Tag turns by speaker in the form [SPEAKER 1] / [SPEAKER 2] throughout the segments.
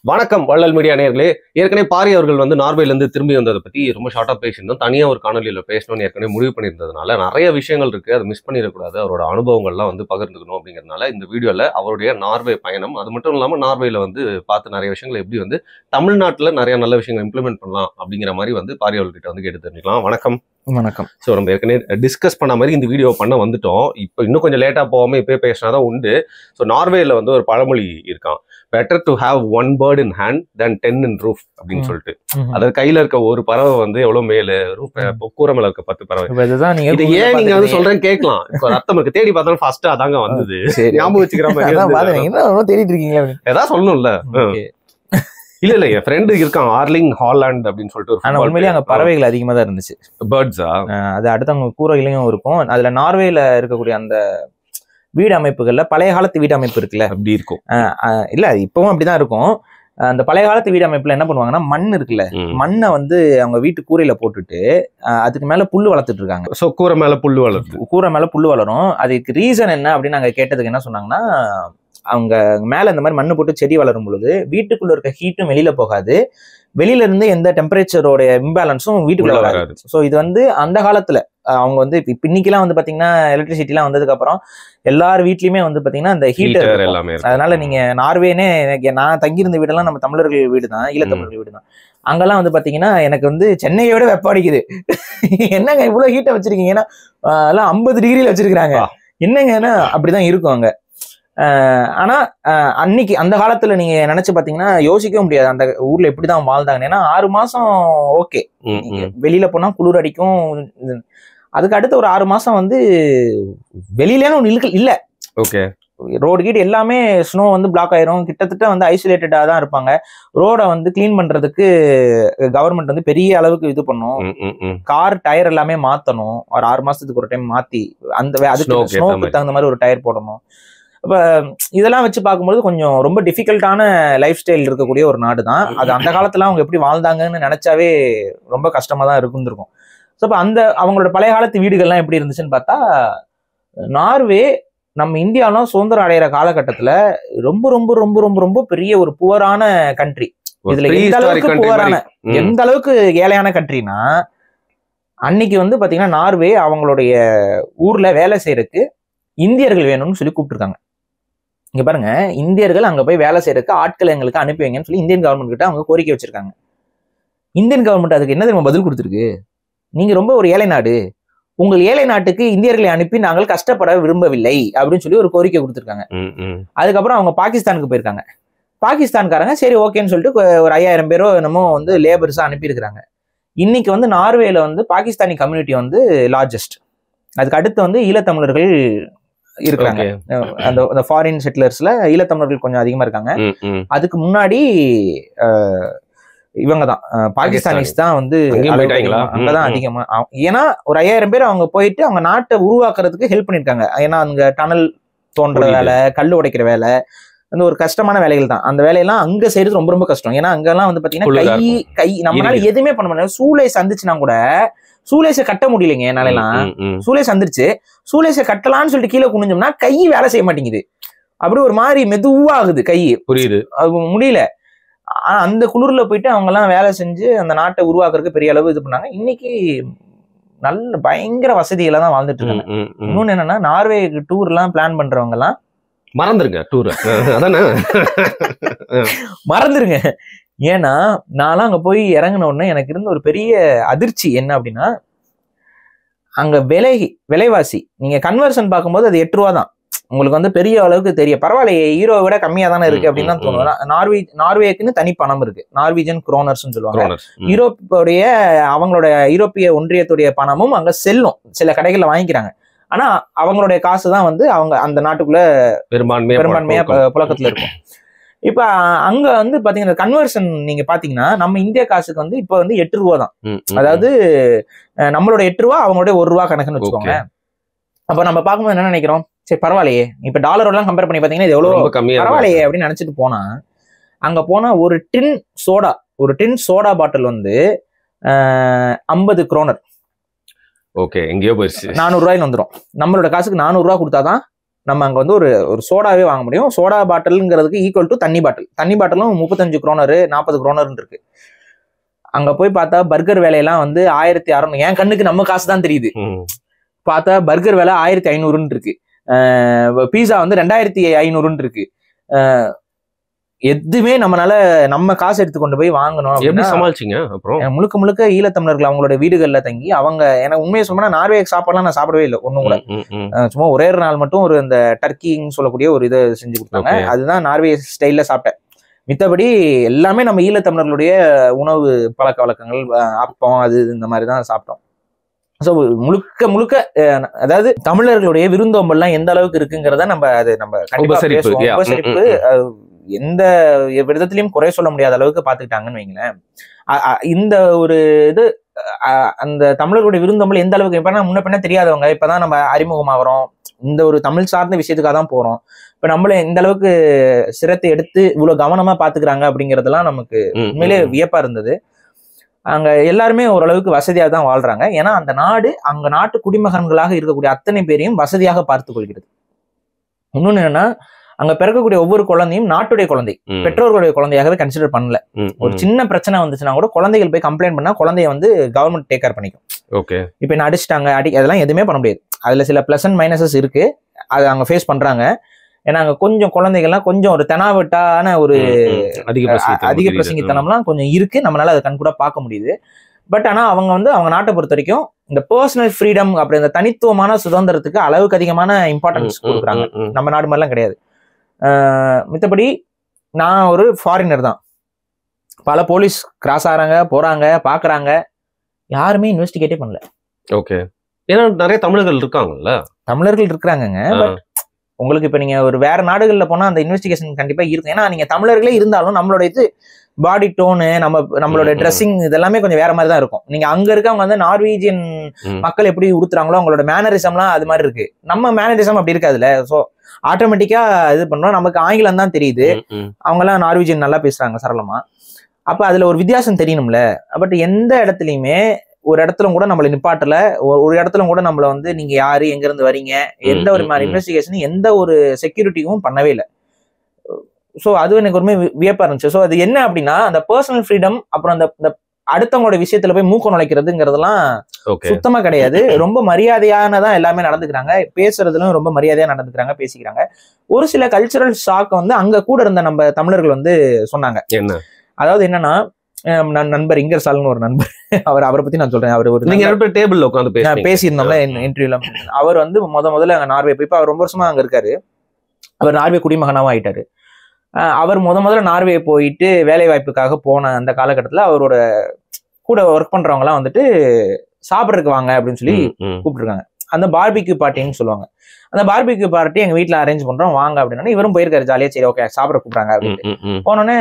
[SPEAKER 1] வணக்கம் வள்ளல் மீடியா நேயர்களே. ஏற்கனவே பாரி அவர்கள் நார்வேலேருந்து திரும்பி வந்ததை பற்றி ரொம்ப ஷார்ட்டாக பேசியிருந்தோம். தனியாக ஒரு காணொலியில் பேசணும்னு ஏற்கனவே முடிவு பண்ணியிருந்ததுனால நிறைய விஷயங்கள் இருக்குது, அதை மிஸ் பண்ணிடக்கூடாது, அவரோட அனுபவங்கள்லாம் பகிர்ந்துக்கணும் அப்படிங்கிறதுனால இந்த வீடியோவில் அவருடைய நார்வே பயணம், அது மட்டும் இல்லாமல் நார்வேயில் பார்த்து நிறைய விஷயங்கள் எப்படி தமிழ்நாட்டில் நிறைய நல்ல விஷயங்கள் இம்ப்ளிமெண்ட் பண்ணலாம் அப்படிங்கிற மாதிரி பாரி அவர்கிட்ட கேட்டு தெரிஞ்சுக்கலாம். வணக்கம்.
[SPEAKER 2] வணக்கம்.
[SPEAKER 1] ஸோ நம்ம ஏற்கனவே டிஸ்கஸ் பண்ண மாதிரி இந்த வீடியோ பண்ண வந்துட்டோம். இப்போ இன்னும் கொஞ்சம் லேட்டாக போகாமல் இப்போ பேசினா தான் உண்டு. ஸோ நார்வேயில் ஒரு பழமொழி இருக்கான், better to have one bird in hand then 10 in roof அப்படின்னு சொல்லிட்டு. அதாவது கையில இருக்க ஒரு பறவை எவ்வளவு மேலு, கூரை மேல இருக்க 10 பறவை. இது ஏன் நீங்க சொல்றேன் கேட்கலாம். இப்போ ரத்தம் இருக்கு தேடி பார்த்தாலும் ஃபர்ஸ்ட் அதாங்க வந்தது. ஞாபகம் வச்சுக்கிற மாதிரி
[SPEAKER 2] தேடிட்டு இருக்கீங்களா
[SPEAKER 1] ஏதாவது சொல்லணும்ல. இல்ல என் ஃப்ரெண்டு இருக்கான் ஆர்லிங் ஹாலாண்ட் அப்படின்னு சொல்லிட்டு.
[SPEAKER 2] உண்மையிலேயே அங்க பறவைகள் அதிகமா தான் இருந்துச்சு.
[SPEAKER 1] பேர்ட்ஸா? அது
[SPEAKER 2] அடுத்தவங்க கூரையிலையும் இருக்கும். அதுல நார்வேல இருக்கக்கூடிய அந்த வீடு அமைப்புகள்ல பழைய காலத்து வீடு அமைப்பு இருக்குல்ல,
[SPEAKER 1] அப்படி இருக்கும்.
[SPEAKER 2] இல்ல இப்பவும் அப்படிதான் இருக்கும். அந்த பழைய காலத்து வீடு அமைப்புல என்ன பண்ணுவாங்கன்னா, மண் இருக்குல்ல, மண்ணை அவங்க வீட்டு கூரையில போட்டுட்டு அதுக்கு மேல புல்லு வளர்த்துட்டு இருக்காங்க.
[SPEAKER 1] சோ கூரை மேல புல்லு வளரும்.
[SPEAKER 2] அதுக்கு ரீசன் என்ன அப்படின்னு நாங்க கேட்டதுக்கு என்ன சொன்னாங்கன்னா, அவங்க மேல இந்த மாதிரி மண்ணு போட்டு செடி வளரும் பொழுது வீட்டுக்குள்ள இருக்க ஹீட்டும் வெளியில போகாது, வெளியில இருந்து எந்த டெம்பரேச்சரோட இம்பேலன்ஸும் வீட்டுக்குள்ள வராது. ஸோ இது அந்த காலத்துல அவங்க இன்னைக்கெல்லாம் பாத்தீங்கன்னா எலக்ட்ரிசிட்டி எல்லாம் வந்ததுக்கு அப்புறம் எல்லார் வீட்லயுமே பாத்தீங்கன்னா அந்த ஹீட்டர்
[SPEAKER 1] எல்லாமே.
[SPEAKER 2] அதனால நீங்க நார்வேனே, நான் தங்கியிருந்த வீடெல்லாம் நம்ம தமிழர்கள் வீடு தான், ஈழத்தமிழர்கள் வீடு தான். அங்கெல்லாம் பாத்தீங்கன்னா எனக்கு சென்னையோட வெப்பம் அடிக்குது. என்னங்க இவ்வளவு ஹீட்டை வச்சிருக்கீங்க? ஏன்னா எல்லாம் 50 டிகிரியில வச்சிருக்காங்க. என்னங்கன்னா அப்படிதான் இருக்கும் அங்க. ஆனா அன்னைக்கு அந்த காலத்துல நீங்க நினைச்சு பாத்தீங்கன்னா யோசிக்கவே முடியாது அந்த ஊர்ல எப்படிதான் வாழ்ந்தாங்க. ஏன்னா 6 மாசம் ஓகே, வெளியில போனா குளிர் அடிக்கும். அதுக்கு அடுத்த ஒரு 6 மாசம் வெளியில இல்ல.
[SPEAKER 1] ஓகே.
[SPEAKER 2] ரோடு கீடு எல்லாமே ஸ்னோ பிளாக் ஆயிரும். கிட்டத்தட்ட ஐசோலேட்டடா தான் இருப்பாங்க. ரோட கிளீன் பண்றதுக்கு கவர்மெண்ட் பெரிய அளவுக்கு இது பண்ணும். கார் டயர் எல்லாமே மாத்தணும். ஒரு 6 மாசத்துக்கு ஒரு டைம் மாத்தி அதுக்கு ஸ்னோக்கு தகுந்த மாதிரி ஒரு டயர் போடணும். அப்ப இதெல்லாம் வச்சு பார்க்கும்போது கொஞ்சம் ரொம்ப டிஃபிகல்ட்டான லைஃப் ஸ்டைல் இருக்கக்கூடிய ஒரு நாடு தான் அது. அந்த காலத்துல அவங்க எப்படி வாழ்ந்தாங்கன்னு நினைச்சாவே ரொம்ப கஷ்டமா தான் இருந்திருக்கும். ஸோ அப்ப அவங்களோட பழைய காலத்து வீடுகள்லாம் எப்படி இருந்துச்சுன்னு பார்த்தா, நார்வே நம்ம இந்தியாவிலும் சுதந்திரம் அடைகிற காலகட்டத்துல ரொம்ப ரொம்ப ரொம்ப ரொம்ப ரொம்ப பெரிய ஒரு புவரான கண்ட்ரி. இதுல எந்த அளவுக்கு ஏழையான கண்ட்ரினா, அன்னைக்கு பாத்தீங்கன்னா நார்வே அவங்களுடைய ஊர்ல வேலை செய்யறதுக்கு இந்தியர்கள் வேணும்னு சொல்லி கூப்பிட்டுருக்காங்க. இங்க பாருங்க, இந்தியர்கள் அங்க போய் வேலை செய்யறதுக்கு ஆட்களை எங்களுக்கு அனுப்பி வைங்கன்னு சொல்லி இந்தியன் கவர்மெண்ட் கிட்ட அவங்க கோரிக்கை வச்சிருக்காங்க. இந்தியன் கவர்மெண்ட் அதுக்கு என்ன தெரியுமா பதில் கொடுத்துருக்கு? நீங்க ரொம்ப ஒரு ஏழை நாடு, உங்கள் ஏழை நாட்டுக்கு இந்தியர்களை அனுப்பி நாங்கள் கஷ்டப்பட விரும்பவில்லை அப்படின்னு சொல்லி ஒரு கோரிக்கை கொடுத்துருக்காங்க. அதுக்கப்புறம் அவங்க பாகிஸ்தானுக்கு போயிருக்காங்க. பாகிஸ்தான்காரங்க சரி ஓகேன்னு சொல்லிட்டு ஒரு 5000 பேரோ என்னமோ லேபர்ஸா அனுப்பியிருக்கிறாங்க. இன்னைக்கு நார்வேல பாகிஸ்தானி கம்யூனிட்டி லார்ஜஸ்ட். அதுக்கு அடுத்து ஈழத்தமிழர்கள் இருக்கிறாங்க. அந்த ஃபாரின் செட்டிலர்ஸ்ல ஈழத்தமிழர்கள் கொஞ்சம் அதிகமா இருக்காங்க. அதுக்கு முன்னாடி இவங்கதான் பாகிஸ்தானிஸ் தான் அங்கதான் அதிகமா. ஏன்னா ஒரு 5000 பேர் அவங்க போயிட்டு அவங்க நாட்டை உருவாக்குறதுக்கு ஹெல்ப் பண்ணிருக்காங்க. ஏன்னா அங்க டனல் தோன்ற வேலை, கல் உடைக்கிற வேலை, ஒரு கஷ்டமான வேலைகள் தான். அந்த வேலையெல்லாம் அங்க செய்யறது ரொம்ப ரொம்ப கஷ்டம். ஏன்னா அங்கெல்லாம் பாத்தீங்கன்னா கை நம்மளால எதுவுமே பண்ண முடியாது. சூளை சந்துச்சுன்னா கூட சூலேச கட்ட முடியலைங்க என்னாலாம். சூலேஸ் வந்துருச்சு, சூலேச கட்டலான்னு சொல்லிட்டு கீழே குனிஞ்சோம்னா கை வேலை செய்ய மாட்டேங்குது. அப்படி ஒரு மாதிரி மெதுவா ஆகுது கை. புரியுது, அது முடியல. ஆனா அந்த குளிர்ல போயிட்டு அவங்க எல்லாம் வேலை செஞ்சு அந்த நாட்டை உருவாக்குறதுக்கு பெரிய அளவு இது பண்ணாங்க. இன்னைக்கு நல்ல பயங்கர வசதிகளை தான் வாழ்ந்துட்டு இருக்காங்க. இன்னொன்னு என்னன்னா, நார்வேக்கு டூர் எல்லாம் பிளான் பண்றவங்க எல்லாம்
[SPEAKER 1] மறந்துருங்க டூர்.
[SPEAKER 2] மறந்துருங்க. ஏன்னா நான்லாம் அங்க போய் இறங்கின உடனே எனக்கு இருந்த ஒரு பெரிய அதிர்ச்சி என்ன அப்படின்னா, அங்க விலைவாசி நீங்க கன்வர்ஷன் பார்க்கும்போது அது 8 ரூபா தான். உங்களுக்கு பெரிய அளவுக்கு தெரிய பரவாயில்லையே, ஹீரோவை விட கம்மியா தானே இருக்கு அப்படின்னு தான் தோணும். நார்வேக்குன்னு தனி பணம் இருக்கு, நார்வீஜன் குரோனர்ஸ் சொல்லுவாங்க. யூரோப்புடைய அவங்களோட ஐரோப்பிய ஒன்றியத்துடைய பணமும் அங்க செல்லும், சில கடைகள்ல வாங்கிக்கிறாங்க. ஆனா அவங்களுடைய காசு தான் அவங்க அந்த நாட்டுக்குள்ள பெரும்பான்மையா புழக்கத்துல இருக்கும். இப்ப அங்க பாத்தீங்கன்னா கன்வர்ஷன் நீங்க பாத்தீங்கன்னா நம்ம இந்திய காசுக்கு இப்ப 8 ரூபா தான். அதாவது நம்மளோட 8 ரூபா அவங்களோட 1 ரூபா கணக்குன்னு வச்சுக்கோங்க. அப்ப நம்ம பார்க்கும்போது என்ன நினைக்கிறோம், சரி பரவாயில்லையே, இப்ப டாலரோட எல்லாம் கம்பேர் பண்ணி பாத்தீங்கன்னா இது எவ்வளவு பரவாயில்லையே அப்படின்னு நினைச்சிட்டு போனா, அங்க போனா ஒரு டின் சோடா பாட்டில் 50 குரோனர்.
[SPEAKER 1] ஓகே, எங்கேயோ போயிடுச்சு.
[SPEAKER 2] 400 ரூபாய்க்கு வந்துடும். நம்மளோட காசுக்கு 400 ரூபா கொடுத்தாதான் நம்ம அங்க வந்து ஒரு சோடாவே வாங்க முடியும். சோடா பாட்டில்ங்கிறதுக்கு ஈக்குவல் டு தண்ணி பாட்டிலும் 35 kroner 40 kroner இருக்கு. அங்க போய் பார்த்தா பர்கர் விலையெல்லாம் வந்து 1600, என் கண்ணுக்கு நம்ம காசு தான் தெரியுது. பார்த்தா பர்கர் விலை 1500 இருக்கு. பீஸா வந்து 2500 இருக்கு. எதுவுமே நம்மளால நம்ம காசு எடுத்து கொண்டு போய் வாங்கணும்.
[SPEAKER 1] எப்படி சமாளிச்சிங்க? அப்புறம்
[SPEAKER 2] முழுக்க ஈழத்தமிழர்கள் அவங்களோட வீடுகள்ல தங்கி அவங்க எனக்கு உண்மையை சொன்னா நார்வே சாப்பாடுலாம் நான் சாப்பிடவே இல்லை ஒன்னும் கூட. சும்மா ஒரே ஒரு நாள் மட்டும் ஒரு இந்த டர்க்கின்னு சொல்லக்கூடிய ஒரு இதை செஞ்சு கொடுத்தாங்க. அதுதான் நார்வே ஸ்டைல்ல சாப்பிட்டேன். மித்தபடி எல்லாமே நம்ம ஈழத்தமிழர்களுடைய உணவு பழக்க வழக்கங்கள், அப்பம், அது இந்த மாதிரி தான் சாப்பிட்டோம். ஸோ முழுக்க அதாவது தமிழர்களுடைய விருந்தோம்பல்லாம் எந்த அளவுக்கு இருக்குங்கிறத நம்ம கண்டிப்பா பேசுவோம். உபசரிப்பு எந்த விதத்திலையும் குறை சொல்ல முடியாத அளவுக்கு பாத்துக்கிட்டாங்கன்னு வைங்களேன். இந்த ஒரு இது அந்த தமிழர்களுடைய விருந்தோம்பல் எந்த அளவுக்கு இப்ப முன்ன பின்ன தெரியாதவங்க இப்பதான் நம்ம அறிமுகமாகறோம், இந்த ஒரு தமிழ் சார்ந்த விஷயத்துக்காக தான் போறோம். இப்ப நம்மள இந்த அளவுக்கு சிரத்தை எடுத்து இவ்வளவு கவனமா பாத்துக்கிறாங்க அப்படிங்கறதெல்லாம் நமக்கு உண்மையிலே வியப்பா இருந்தது. அங்க எல்லாருமே ஓரளவுக்கு வசதியாக தான் வாழ்றாங்க. ஏன்னா அந்த நாடு அங்க நாட்டு குடிமகன்களாக இருக்கக்கூடிய அத்தனை பேரையும் வசதியாக பார்த்துக் கொள்கிறது. இன்னொன்னு என்னன்னா, அங்க பிறக்கக்கூடிய ஒவ்வொரு குழந்தையும் நாட்டுடைய குழந்தை, பெற்றோர்களுடைய குழந்தையாகவே கன்சிடர் பண்ணல. ஒரு சின்ன பிரச்சனை வந்துச்சுன்னா கூட குழந்தைகள் போய் கம்ப்ளைண்ட் பண்ணா குழந்தைய வந்து கவர்மெண்ட் டேக் கேர் பண்ணிக்கும். இப்ப என்ன அடிச்சிட்டாங்க அதெல்லாம் எதுவுமே பண்ண முடியாது. அதுல சில பிளஸ் அண்ட் மைனஸஸ் இருக்கு, அது அங்க ஃபேஸ் பண்றாங்க. ஏன்னா அங்க கொஞ்சம் குழந்தைகள்லாம் கொஞ்சம் ஒரு தெனாவட்டான ஒரு அதிக பிரசங்கித்தனம்லாம் கொஞ்சம் இருக்கு, நம்மளால அதை கண் கூட பார்க்க முடியுது. பட் ஆனா அவங்க வந்து அவங்க நாட்டை பொறுத்த வரைக்கும் இந்த பர்சனல் ஃப்ரீடம் அப்படி இந்த தனித்துவமான சுதந்திரத்துக்கு அளவுக்கு அதிகமான இம்பார்ட்டன்ஸ் கொடுக்குறாங்க. நம்ம நாடு மாதிரிலாம் கிடையாது. மித்தபடி நான் ஒரு ஃபாரினர் தான், பல போலீஸ் கிராஸ் ஆகிறாங்க, போறாங்க, பாக்குறாங்க, யாருமே இன்வெஸ்டிகேட்டே பண்ணல.
[SPEAKER 1] ஓகே, ஏன்னா நிறைய தமிழர்கள் இருக்காங்கல்ல.
[SPEAKER 2] தமிழர்கள் இருக்கிறாங்கங்க. பட் உங்களுக்கு இப்ப நீங்க ஒரு வேற நாடுகள்ல போனா அந்த இன்வெஸ்டிகேஷன் கண்டிப்பா இருக்கும். ஏன்னா நீங்க தமிழர்களே இருந்தாலும் நம்மளோட இது பாடி டோனு, நம்மளோட ட்ரெஸ்ஸிங் இதெல்லாமே கொஞ்சம் வேற மாதிரி தான் இருக்கும். நீங்க அங்க இருக்கவங்க வந்து நார்வீஜியன் மக்கள் எப்படி உடுத்துறாங்களோ அவங்களோட மேனரிசம்லாம் அது மாதிரி இருக்கு. நம்ம மேனரிசம் அப்படி இருக்காதுல்ல. ஸோ ஆட்டோமேட்டிக்கா இது பண்றோம். நமக்கு ஆங்கிலம் தான் தெரியுது, அவங்க எல்லாம் நார்வீஜியன் நல்லா பேசுறாங்க சரளமா. அப்ப அதுல ஒரு வித்தியாசம் தெரியணும்ல. பட் எந்த இடத்துலயுமே ஒரு இடத்துல கூட நம்மளை நிப்பாட்டல, ஒரு இடத்துல கூட நம்மள வந்து நீங்க யாரு, எங்க இருந்து வரீங்க, எந்த ஒரு மாதிரி இன்வெஸ்டிகேஷன் எந்த ஒரு செக்யூரிட்டியும் பண்ணவே இல்லை. ஸோ அது எனக்கு ஒருமே வியப்பா இருந்துச்சு. ஸோ அது என்ன அப்படின்னா, அந்த பர்சனல் ஃப்ரீடம் அப்புறம் அந்த அடுத்தவங்களோட விஷயத்துல போய் மூக்க நுழைக்கிறதுங்கிறதுலாம் சுத்தமா கிடையாது. ரொம்ப மரியாதையானதான் எல்லாமே நடந்துக்கிறாங்க, பேசுறதுலும் ரொம்ப மரியாதையா நடந்துக்கிறாங்க, பேசிக்கிறாங்க. ஒரு சில கல்ச்சுரல் ஷாக் வந்து அங்க கூட இருந்த நம்ம தமிழர்கள் வந்து சொன்னாங்க. அதாவது என்னன்னா, நண்பர் இங்கர்சால்னு ஒரு நண்பர், அவரை பத்தி நான் சொல்றேன். அவர் ஒரு
[SPEAKER 1] டேபிள்ல உட்காந்து
[SPEAKER 2] பேசியிருந்தோம்ல இன்டர்வியூல. அவர் வந்து முதல்ல அங்க நார்வே போய், இப்ப அவர் ரொம்ப வருஷமா அங்க இருக்காரு. அவர் நார்வே குடிமகனாவும் ஆயிட்டாரு. அவர் முதல்ல நார்வே போயிட்டு வேலை வாய்ப்புக்காக போன அந்த காலகட்டத்துல அவரோட கூட ஒர்க் பண்றவங்க எல்லாம் வந்துட்டு சாப்பிட்றதுக்கு வாங்க அப்படின்னு சொல்லி கூப்பிட்டுருக்காங்க. அந்த பார்பிக்யூ பார்ட்டின்னு சொல்லுவாங்க. அந்த பார்பிக்யூ பார்ட்டி எங்க வீட்டுல அரேஞ்ச் பண்றோம் வாங்க அப்படின்னா, இவரும் போயிருக்காரு ஜாலியா. சரி ஓகே சாப்பிட கூப்பிடுறாங்க அப்படின்னு போனோடனே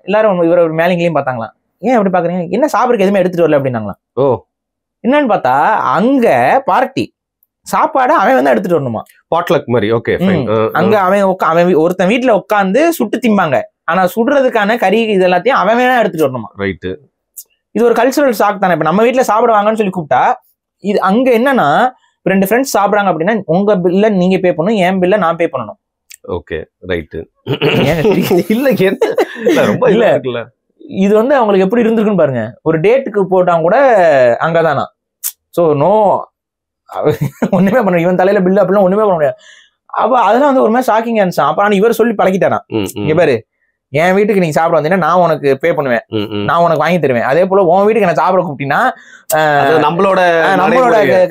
[SPEAKER 2] எல்லாரும் இவர ஒரு மேலிங்களையும் பார்த்தாங்களாம். ஏன் அப்படி பாக்குறீங்க, என்ன சாப்பிட்றதுக்கு எதுவுமே எடுத்துட்டு வரல அப்படின்னாங்களாம். என்னன்னு பார்த்தா அங்க பார்ட்டி சாப்பாடு அவன் வந்து எடுத்துட்டு வரணுமா, பாட்லக் மாதிரி. ஓகே, அங்க அவன் ஒருத்தன் வீட்டுல உட்காந்து சுட்டு திம்பாங்க, ஆனா சுடுறதுக்கான கறி இது எல்லாத்தையும் அவன் வேணா எடுத்துட்டு வரணுமா. ரைட்டு, இது ஒரு கல்ச்சுரல் ஷாக் தானே. இப்ப நம்ம வீட்டுல சாப்பிடுவாங்கன்னு சொல்லி கூப்பிட்டா, இது அங்க என்னன்னா 2 ஃப்ரெண்ட்ஸ் சாப்பிடுறாங்க அப்படின்னா உங்க பில்ல நீங்க பே பண்ணணும், என் பில்ல நான் பே பண்ணணும். Okay right. இல்ல ரொம்ப இல்ல, இது வந்து அவங்களுக்கு எப்படி இருந்திருக்குன்னு பாருங்க. ஒரு டேட்டுக்கு போட்டாங்க கூட அங்கதானா. சோ நோ ஒண்ணுமே பண்ண, இவன் தலையில பில்லு அப்படிலாம் ஒண்ணுமே பண்ண முடியாது. அப்ப அதெல்லாம் வந்து ஒரு மாதிரி ஷாக்கிங் ஆனிச்சான். அப்ப ஆனா இவர் சொல்லி பழகிட்டாரான், இங்க பாரு என் வீட்டுக்கு நீங்க சாப்பிட வந்தீங்கன்னா நான் உனக்கு பே பண்ணுவேன், நான் உனக்கு வாங்கி தருவேன். அதே போல உன் வீட்டுக்கு என்ன சாப்பிட கூப்பிட்டீங்கன்னா நம்மளோட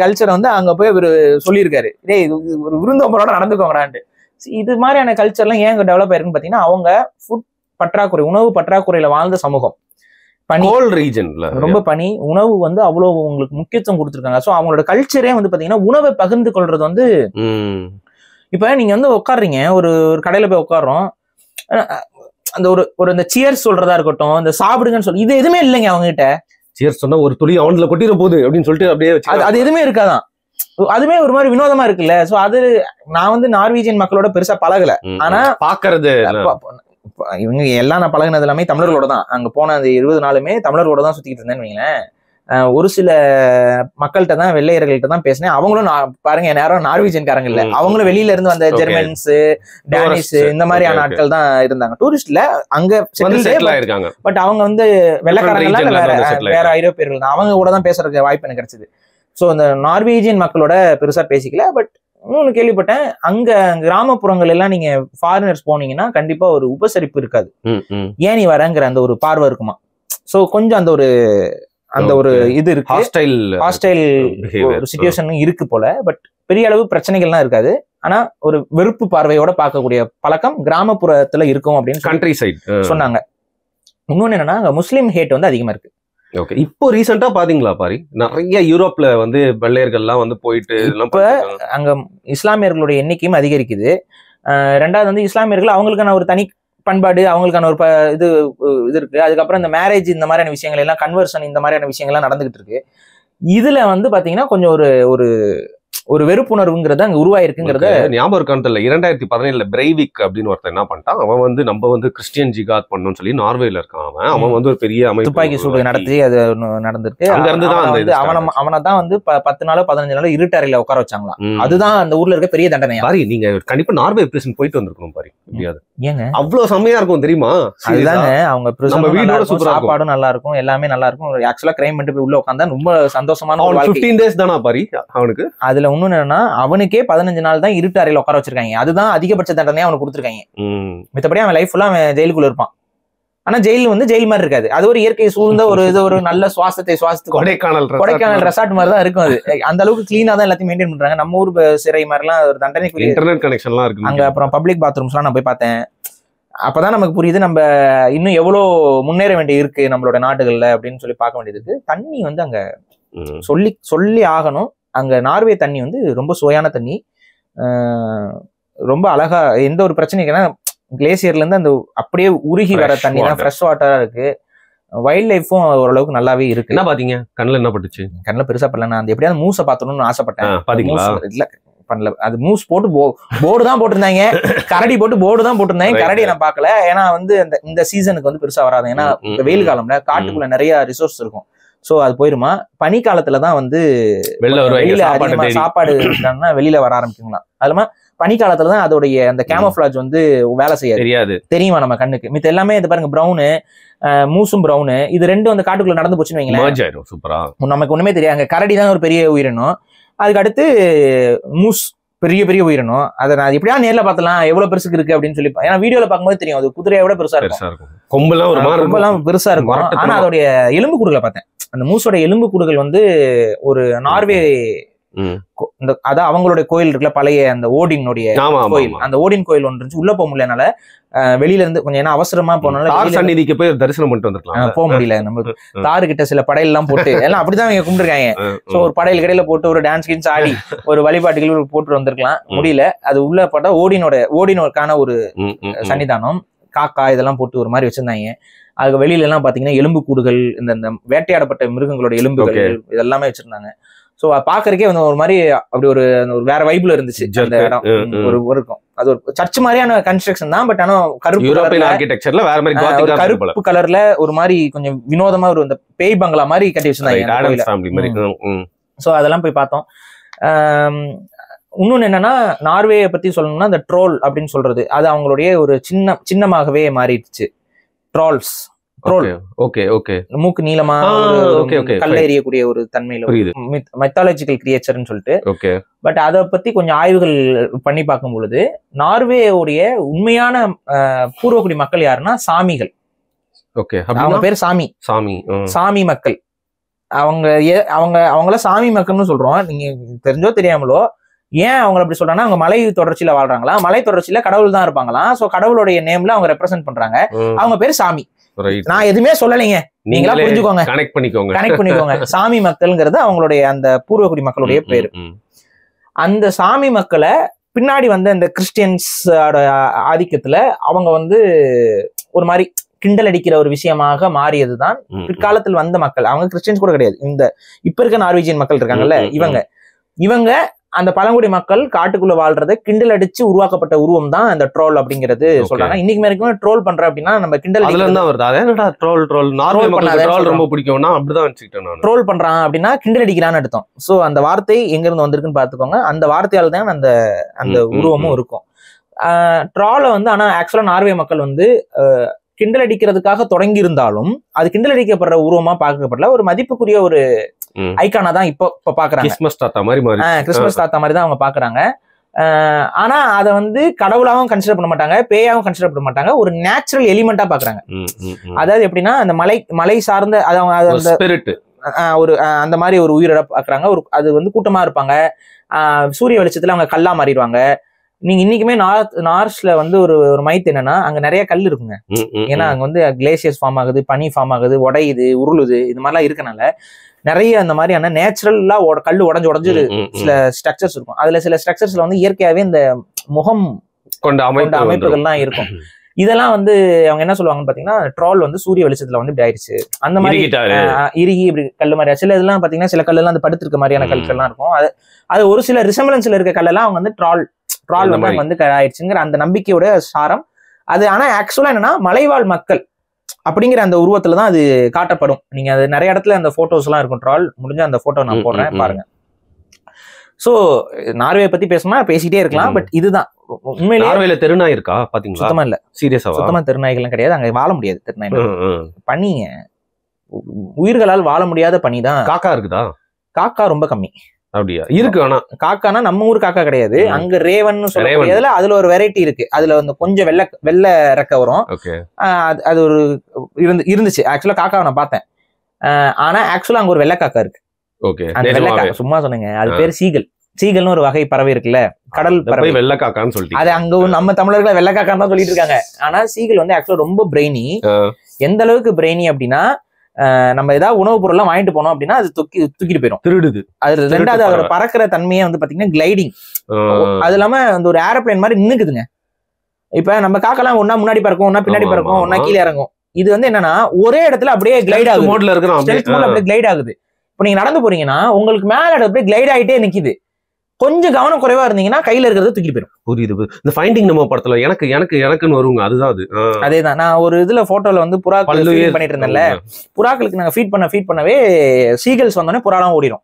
[SPEAKER 2] கல்ச்சரை வந்து அங்க போய் இவர் சொல்லியிருக்காரு, டேய் ஒரு விருந்தோம்பலோட நடந்துக்கோங்கடான்ட்டு. இது மாதிரியான கல்ச்சர்லாம் ஏன் டெவலப் ஆயிருக்குன்னு பாத்தீங்கன்னா, அவங்க ஃபுட் பற்றாக்குறை, உணவு பற்றாக்குறையில வாழ்ந்த சமூகம், கோல் ரீஜன்ல ரொம்ப பனி, உணவு வந்து அவ்வளவு உங்களுக்கு முக்கியத்துவம் கொடுத்துருக்காங்க. ஸோ அவங்களோட கல்ச்சரே வந்து பாத்தீங்கன்னா உணவை பகிர்ந்து கொள்றது வந்து, இப்ப நீங்க வந்து உட்காடுறீங்க ஒரு கடையில போய் உட்காடுறோம், அந்த ஒரு இந்த சியர்ஸ் சொல்றதா இருக்கட்டும், இந்த சாப்பிடுங்கன்னு சொல்லி இது எதுவுமே இல்லைங்க அவங்க கிட்ட. சியர்ஸ் சொன்னா ஒரு துளி அவன்ல கொட்டிட போகுது அப்படின்னு சொல்லிட்டு அப்படியே அது எதுவுமே இருக்காதான். அதுமே ஒரு மாதிரி வினோதமா இருக்குல்ல. சோ அது நான் வந்து நார்வீஜியன் மக்களோட பெருசா பழகல, ஆனா பாக்குறது இவங்க எல்லாம் நான் பழகினது எல்லாமே தமிழர்களோட தான். அங்க போன அந்த 20 நாளுமே தமிழர்களோட தான் சுத்திக்கிட்டு இருந்தேன்னு வைங்களேன். ஒரு சில மக்கள்கிட்ட தான், வெள்ளையர்கள்ட்ட தான் பேசினேன். அவங்களும் பாருங்க யாரும் நார்வீஜியன்காரங்க இல்ல, அவங்களும் வெளியில இருந்து வந்த ஜெர்மன்ஸ், டேனிஷ் இந்த மாதிரியான ஆட்கள் தான் இருந்தாங்க. டூரிஸ்ட்ல அங்க செட்டில்
[SPEAKER 1] ஆயிருக்காங்க.
[SPEAKER 2] பட் அவங்க வந்து வெள்ளைக்காரங்க வேற ஐரோப்பியர்கள் தான், அவங்க கூட தான் பேசுறதுக்கு வாய்ப்பு எனக்கு கிடைச்சது. ஸோ அந்த நார்வீஜியன் மக்களோட பெருசா பேசிக்கல. பட் இன்னொன்னு கேள்விப்பட்டேன், அங்க கிராமப்புறங்கள் எல்லாம் நீங்க ஃபாரினர்ஸ் போனீங்கன்னா கண்டிப்பா ஒரு உபசரிப்பு இருக்காது. ஏன் நீ வரங்கிற அந்த ஒரு பார்வை இருக்குமா. ஸோ கொஞ்சம் அந்த ஒரு இது இருக்கு, ஹாஸ்டைல் ஒரு சிச்சுவேஷன் இருக்கு போல. பட் பெரிய அளவு பிரச்சனைகள்லாம் இருக்காது. ஆனா ஒரு வெறுப்பு பார்வையோட பார்க்கக்கூடிய பழக்கம் கிராமப்புறத்துல இருக்கும் அப்படின்னு
[SPEAKER 1] கண்ட்ரி சைட்
[SPEAKER 2] சொன்னாங்க. இன்னொன்னு என்னன்னா, அங்க முஸ்லீம் ஹேட் வந்து அதிகமா இருக்கு.
[SPEAKER 1] ஓகே, இப்போ ரீசெண்டா பாத்தீங்களா பாரி, நிறைய யூரோப்ல வந்து வெள்ளையர்கள்லாம் வந்து போயிட்டு
[SPEAKER 2] இப்ப அங்க இஸ்லாமியர்களுடைய எண்ணிக்கையும் அதிகரிக்குது. ரெண்டாவது வந்து இஸ்லாமியர்கள் அவங்களுக்கான ஒரு தனி பண்பாடு, அவங்களுக்கான ஒரு இது இருக்கு. அதுக்கப்புறம் இந்த மேரேஜ் இந்த மாதிரியான விஷயங்கள் எல்லாம், கன்வர்ஷன் இந்த மாதிரியான விஷயங்கள்லாம் நடந்துகிட்டு இருக்கு. இதுல வந்து பாத்தீங்கன்னா கொஞ்சம் ஒரு வெறுப்புணர்வுங்கிறது அங்க உருவாயிருக்குங்கிறத
[SPEAKER 1] ஞாபகம் இருக்கான்னு தெரியல. 2017 பிரைவிக் அப்படின்னு ஒருத்தர் என்ன பண்ணிட்டான், அவன் வந்து நம்ம வந்து கிறிஸ்டியன் ஜிகாத் பண்ணணும்னு சொல்லி நார்வேல இருக்கான். அவன் வந்து ஒரு பெரிய அமைப்பு
[SPEAKER 2] துப்பாக்கி சூடு நடத்தி அது நடந்திருக்கு. அவனை தான் வந்து 10 நாளோ 15 நாளோ இருட்டறையில உட்கார வச்சாங்களாம். அதுதான் அந்த ஊர்ல இருக்க பெரிய தண்டனை.
[SPEAKER 1] பாரி, நீங்க கண்டிப்பா நார்வே பிரசிடென்ட் போயிட்டு வந்திருக்கணும் பாரி. எப்படியாது
[SPEAKER 2] ஏங்க
[SPEAKER 1] அவ்வளவு செம்மையா இருக்கும் தெரியுமா?
[SPEAKER 2] அதுதாங்க, அவங்க வீடோட சாப்பாடும் நல்லா இருக்கும், எல்லாமே நல்லா இருக்கும். ஆக்சுவலா கிரைம் பண்ணிட்டு போய் உள்ள உட்காந்தா ரொம்ப சந்தோஷமான
[SPEAKER 1] 15 days தானா பாரி அவனுக்கு.
[SPEAKER 2] அதுல இன்னொன்னு என்னன்னா, அவனுக்கே 15 நாள் தான் இருட்டு அறையில உட்கார வச்சிருக்காங்க. அதுதான் அதிகபட்ச தண்டனையா அவனுக்கு கொடுத்துருக்காங்க. மித்தபடி அவன் லைஃப் ஃபுல்லா அவன் ஜெயிலுக்குள்ள இருப்பான். ஆனா ஜெயில் வந்து ஜெயில் மாதிரி இருக்காது. அது ஒரு இயற்கை சூழ்ந்த ஒரு நல்ல சுவாசத்தை கொடைக்கானல் ரெசார்ட் மாதிரி தான் இருக்கும். அது அந்த அளவுக்கு கிளீனா தான் எல்லாத்தையும் மெயின்டைன் பண்றாங்க. நம்ம ஊர் சிறை மாதிரிலாம் ஒரு தண்டனை
[SPEAKER 1] இன்டர்நெட் கனெக்ஷன்லாம் இருக்கு
[SPEAKER 2] அங்க. அப்புறம் பப்ளிக் பாத்ரூம்ஸ்லாம் நான் போய் பார்த்தேன். அப்பதான் நமக்கு புரியுது நம்ம இன்னும் எவ்வளவு முன்னேற வேண்டிய இருக்கு நம்மளோட நாடுகள்ல அப்படின்னு சொல்லி பார்க்க வேண்டியது இருக்கு. தண்ணி வந்து அங்க சொல்லி ஆகணும். அங்க நார்வே தண்ணி வந்து ரொம்ப சுவையான தண்ணி, ரொம்ப அழகா, எந்த ஒரு பிரச்சனைக்குன்னா கிளேசியர்ல இருந்து அந்த அப்படியே உருகி வர தண்ணி தான், ஃப்ரெஷ் வாட்டரா இருக்கு. வைல்ட் லைஃபும் ஓரளவுக்கு நல்லாவே இருக்கு.
[SPEAKER 1] என்ன பாத்தீங்க? கண்ணுல என்ன பட்டுச்சு?
[SPEAKER 2] கண்ணுல பெருசா படல. நான் அந்த எப்படியாவது மூசை பாத்தணும்னு ஆசைப்பட்டேன். இல்ல பண்ணல. அது மூஸ் போட்டு போர்டு தான் போட்டிருந்தாங்க, கரடி போட்டு போர்டு தான் போட்டிருந்தாங்க. கரடியை நான் பாக்கல. ஏன்னா வந்து இந்த சீசனுக்கு வந்து பெருசா வராது. ஏன்னா வெயில் காலம்ல காட்டுக்குள்ள நிறைய ரிசோர்ஸ் இருக்கும். சோ அது போயிருமா. பனி காலத்துலதான் வந்து வெளியில அதிகமா சாப்பாடு வெளியில வர ஆரம்பிக்குங்களா. அதுமா பனி காலத்துலதான் அதோடைய அந்த கேமோஃபிளாஜ் வந்து வேலை செய்யாது, தெரியுமா நம்ம கண்ணுக்கு. மித்த எல்லாமே இது பாருங்க, ப்ரௌனு மூசும் ப்ரௌனு, இது ரெண்டும் அந்த காட்டுக்குள்ள நடந்து போச்சுன்னு வைங்களேன்,
[SPEAKER 1] சூப்பரா
[SPEAKER 2] நமக்கு ஒண்ணுமே தெரியாது. கரடி தான் ஒரு பெரிய உயிரினம். அதுக்கு அடுத்து மூஸ் பெரிய பெரிய உயிரினம். அதை நான் எப்படியா நேர்ல பார்த்தலாம் எவ்வளவு பெருசுக்கு இருக்கு அப்படின்னு சொல்லி. ஏன்னா வீடியோல பார்க்கும்போது தெரியும் அது குதிரையை விட பெருசா இருக்கும், கொம்பெல்லாம் பெருசா இருக்கும். ஆனா அதோடைய எலும்பு கூடுகளை பார்த்தேன். அந்த மூசோட எலும்பு கூடுகள் வந்து ஒரு நார்வே அதான் அவங்களுடைய கோயில் இருக்குல்ல, பழைய அந்த ஓடினுடைய கோயில். அந்த ஓடின் கோயில் ஒன்று இருந்துச்சு. உள்ள போக முடியலனால வெளியில இருந்து கொஞ்சம், ஏன்னா அவசரமா போனாலும்
[SPEAKER 1] சந்நிதிக்கு போய் தரிசனம் பண்ணிட்டு வந்துருக்கலாம்,
[SPEAKER 2] போக முடியல. நம்ம தாரு கிட்ட சில படையல் எல்லாம் போட்டு எல்லாம் அப்படிதான் இங்க கும்பிட்டுருக்காங்க. சோ ஒரு படையல் கடையில போட்டு ஒரு டான்ஸ் கின்ஸ் ஆடி ஒரு வழிபாட்டுகள் போட்டு வந்திருக்கலாம், முடியல. அது உள்ள போட்டா ஓடினோருக்கான ஒரு சன்னிதானம், காக்கா இதெல்லாம் போட்டு ஒரு மாதிரி வச்சிருந்தாங்க. அதுக்கு வெளியில எல்லாம் பாத்தீங்கன்னா எலும்பு கூடுகள், இந்த வேட்டையாடப்பட்ட மிருகங்களோட எலும்புகள் இதெல்லாமே வச்சிருந்தாங்க. சோ பாக்குறதுக்கே வந்து ஒரு மாதிரி அப்படி ஒரு வேற வைப்ல இருந்துச்சு அந்த இடம். ஒரு இருக்கும், அது ஒரு சர்ச் மாதிரியான கன்ஸ்ட்ரக்ஷன் தான். பட் ஆனா கருப்பு கலர்ல ஒரு மாதிரி கொஞ்சம் வினோதமா ஒரு இந்த பேய் பங்களா மாதிரி கட்டி வச்சிருந்தாங்க. சோ அதெல்லாம் போய் பார்த்தோம். இன்னொன்னு என்னன்னா, நார்வேயை பத்தி சொல்லணும்னா அந்த ட்ரோல் அப்படின்னு சொல்றது, அது அவங்களுடைய ஒரு சின்னமாகவே மாறிடுச்சு. ட்ரோல்ஸ், மூக்கு நீளமா கல்ல எறியக்கூடிய ஒரு தன்மையில மைத்தாலஜிக்கல் கிரியேச்சர்னு சொல்லிட்டு. பட் அதை பத்தி கொஞ்சம் ஆய்வுகள் பண்ணி பார்க்கும் பொழுது நார்வேவுடைய உண்மையான பூர்வகுடி மக்கள் யாருன்னா சாமிகள். அவங்க பேர் சாமி மக்கள். அவங்கள சாமி மக்கள்னு சொல்றோம். நீங்க தெரிஞ்சோ தெரியாமலோ ஏன் அவங்களை அப்படி சொல்றாங்கன்னா, அவங்க மலை தொடர்ச்சியில வாழ்றாங்களா, மலை தொடர்ச்சியில கடவுள் தான் இருப்பாங்களாம். சோ கடவுளுடைய நேம்ல அவங்க ரெப்ரசென்ட் பண்றாங்க. அவங்க பேர் சாமி. நான் எதுவுமே சொல்லலைங்க, நீங்களா புரிஞ்சுக்கோங்க, கனெக்ட் பண்ணிக்கோங்க. சாமி மக்கள்ங்கிறது அவங்களுடைய அந்த பூர்வகுடி மக்களுடைய பேரு. அந்த சாமி மக்களை பின்னாடி வந்து அந்த கிறிஸ்டியன்ஸோட ஆதிக்கத்துல அவங்க வந்து ஒரு மாதிரி கிண்டல் அடிக்கிற ஒரு விஷயமாக மாறியதுதான் பிற்காலத்தில் வந்த மக்கள். அவங்க கிறிஸ்டியன்ஸ் கூட கிடையாது, இந்த இப்ப இருக்க நார்வேஜியன் மக்கள் இருக்காங்கல்ல, இவங்க அந்த பழங்குடி மக்கள் காட்டுக்குள்ள வாழ்றதை கிண்டல் அடிச்சு உருவாக்கப்பட்ட உருவம் தான் அந்த ட்ரோல் அப்படிங்கிறது சொல்றாங்க. இன்னைக்கு வரைக்கும் ட்ரோல் பண்ற அப்படின்னா நம்ம கிண்டல்
[SPEAKER 1] ரொம்ப பிடிக்கும்னா அப்படிதான் வச்சுக்கிட்டேன்.
[SPEAKER 2] ட்ரோல் பண்றான் அப்படின்னா கிண்டல் அடிக்கிறான்னு அர்த்தம். சோ அந்த வார்த்தை எங்க இருந்து வந்திருக்குன்னு பாத்துக்கோங்க. அந்த வார்த்தையால தான் அந்த உருவமும் இருக்கும். ட்ரோலை வந்து ஆனா ஆக்சுவலா நார்வே மக்கள் வந்து கிண்டல் அடிக்கிறதுக்காக தொடங்கி இருந்தாலும் அது கிண்டல் அடிக்கப்படுற உருவமா பார்க்கப்படல, ஒரு மதிப்புக்குரிய ஒரு ஐக்கானா தான் இப்ப பாக்குறாங்க.
[SPEAKER 1] கிறிஸ்மஸ் தாத்தா
[SPEAKER 2] மாதிரி தான் அவங்க பாக்குறாங்க. ஆனா அதை வந்து கடவுளாவும் கன்சிடர் பண்ண மாட்டாங்க, பேயாவும் கன்சிடர் பண்ண மாட்டாங்க, ஒரு நேச்சுரல் எலிமெண்டா பாக்குறாங்க. அதாவது எப்படின்னா அந்த மலை சார்ந்த ஒரு அந்த மாதிரி ஒரு உயிரிட பாக்குறாங்க. அது வந்து கூட்டமா இருப்பாங்க. சூரிய வெளிச்சத்துல அவங்க கல்லா மாறிடுவாங்க. நீங்க இன்னைக்குமே நார்த்ல வந்து ஒரு மைத் என்னன்னா அங்க நிறைய கல் இருக்குங்க. ஏன்னா அங்க வந்து கிளேசியர்ஸ் ஃபார்ம் ஆகுது, பனி ஃபார்ம் ஆகுது, உடையுது, உருளுது, இது மாதிரிலாம் இருக்கனால நிறைய அந்த மாதிரியான நேச்சுரலா கல் உடஞ்சு சில ஸ்ட்ரக்சர்ஸ் இருக்கும். அதுல சில ஸ்ட்ரக்சர்ஸ்ல வந்து இயற்கையாவே இந்த முகம் கொண்ட அமைப்புகள்லாம் இருக்கும். இதெல்லாம் வந்து அவங்க என்ன சொல்லுவாங்கன்னு பாத்தீங்கன்னா ட்ரோல் வந்து சூரிய வெளிச்சத்துல வந்து இப்படி ஆயிடுச்சு, அந்த மாதிரி இறுகி இப்படி கல் மாதிரி. சில இதெல்லாம் பாத்தீங்கன்னா சில கல்லெல்லாம் அந்த படுத்திருக்க மாதிரியான கல்கள்லாம் இருக்கும். அது ஒரு சில ரிசம்பலன்ஸ்ல இருக்க கல்லெல்லாம் அவங்க வந்து ட்ரோல் வந்து ஆயிடுச்சுங்கிற அந்த நம்பிக்கையோட சாரம் அது. ஆனா ஆக்சுவலா என்னன்னா மலைவாழ் மக்கள் அப்படிங்கிற அந்த உருவத்துலதான் அது காட்டப்படும். நீங்க அது நிறைய இடத்துல அந்த போட்டோஸ் எல்லாம் இருக்கும். ட்ரால் முடிஞ்ச அந்த போட்டோ நான் போடுறேன் பாருங்க. சோ நார்வே பத்தி பேசணும்னா பேசிட்டே இருக்கலாம். பட் இதுதான் உண்மையிலேயே. நார்வேல
[SPEAKER 1] தெருநாய் இருக்கா பாத்தீங்களா?
[SPEAKER 2] சுத்தமா இல்ல,
[SPEAKER 1] சீரியஸா
[SPEAKER 2] சுத்தமா தெருநாய்கள் கிடையாது. அங்க வாழ முடியாது தெருநாய்கள். பனிங்க, உயிர்களால் வாழ முடியாத பனிதான்.
[SPEAKER 1] காக்கா இருக்குதா?
[SPEAKER 2] காக்கா ரொம்ப கம்மி.
[SPEAKER 1] அப்படியா இருக்கு? ஆனா
[SPEAKER 2] காக்கானா நம்ம ஊர் காக்கா கிடையாது, அங்க ரேவன் சொல்லக்கூடியதுல அதுல ஒரு வெரைட்டி இருக்கு. அதுல வந்து கொஞ்சம் வெள்ளை ரெக்க வரும். அது ஒரு இருந்துச்சு ஆக்சுவலா. காக்காவை நான் பார்த்தேன். ஆனா ஆக்சுவலா அங்க ஒரு வெள்ளை காக்கா இருக்கு. அந்த வெள்ளை காக்கா சும்மா சொன்னீங்க, அது பேரு சீகல். சீகல்னு ஒரு வகை பறவை இருக்குல்ல, கடல் பறவை,
[SPEAKER 1] வெள்ளை காக்கான்னு சொல்லிட்டு.
[SPEAKER 2] அது அங்க நம்ம தமிழர்கள் வெள்ளை காக்கான்னு தான் சொல்லிட்டு இருக்காங்க. ஆனா சீகல் வந்து ஆக்சுவலா ரொம்ப பிரெய்னி. எந்த அளவுக்கு பிரெய்னி அப்படின்னா நம்ம ஏதாவது உணவுப் பொருள்லாம் வாங்கிட்டு போனோம் அப்படின்னா அது தூக்கிட்டு போயிடும், திருடுது. அது ரெண்டாவது அதோட பறக்கிற தன்மையே வந்து பாத்தீங்கன்னா கிளைடிங். அது இல்லாம அந்த ஒரு ஏரோப்ளேன் மாதிரி நின்னுக்குதுங்க. இப்ப நம்ம காக்கெல்லாம் ஒன்னா முன்னாடி பறக்கும், ஒன்னா பின்னாடி பறக்கும், ஒன்னா கீழே இறங்கும். இது வந்து என்னன்னா ஒரே இடத்துல அப்படியே கிளைட் ஆகுது, அப்படியே கிளைட் ஆகுது. இப்ப நீங்க நடந்து போறீங்கன்னா உங்களுக்கு மேல அப்படியே கிளைட் ஆகிட்டே நிக்குது. கொஞ்சம் கவனம் குறைவா இருந்தீங்கன்னா கையில இருக்கிறது தூக்கிட்டு போயிடும்.
[SPEAKER 1] புரியுது. இந்த ஃபைண்டிங் நம்ம படத்துல எனக்குன்னு வருங்க. அதுதான் அது.
[SPEAKER 2] அதேதான். நான் ஒரு இதுல போட்டோல வந்து புறாக்கள் பண்ணிட்டு இருந்தேன்ல, புறாக்களுக்கு நாங்க ஃபீட் பண்ணவே சீகல்ஸ் வந்தோடனே புறாலாம் ஓடிடும்.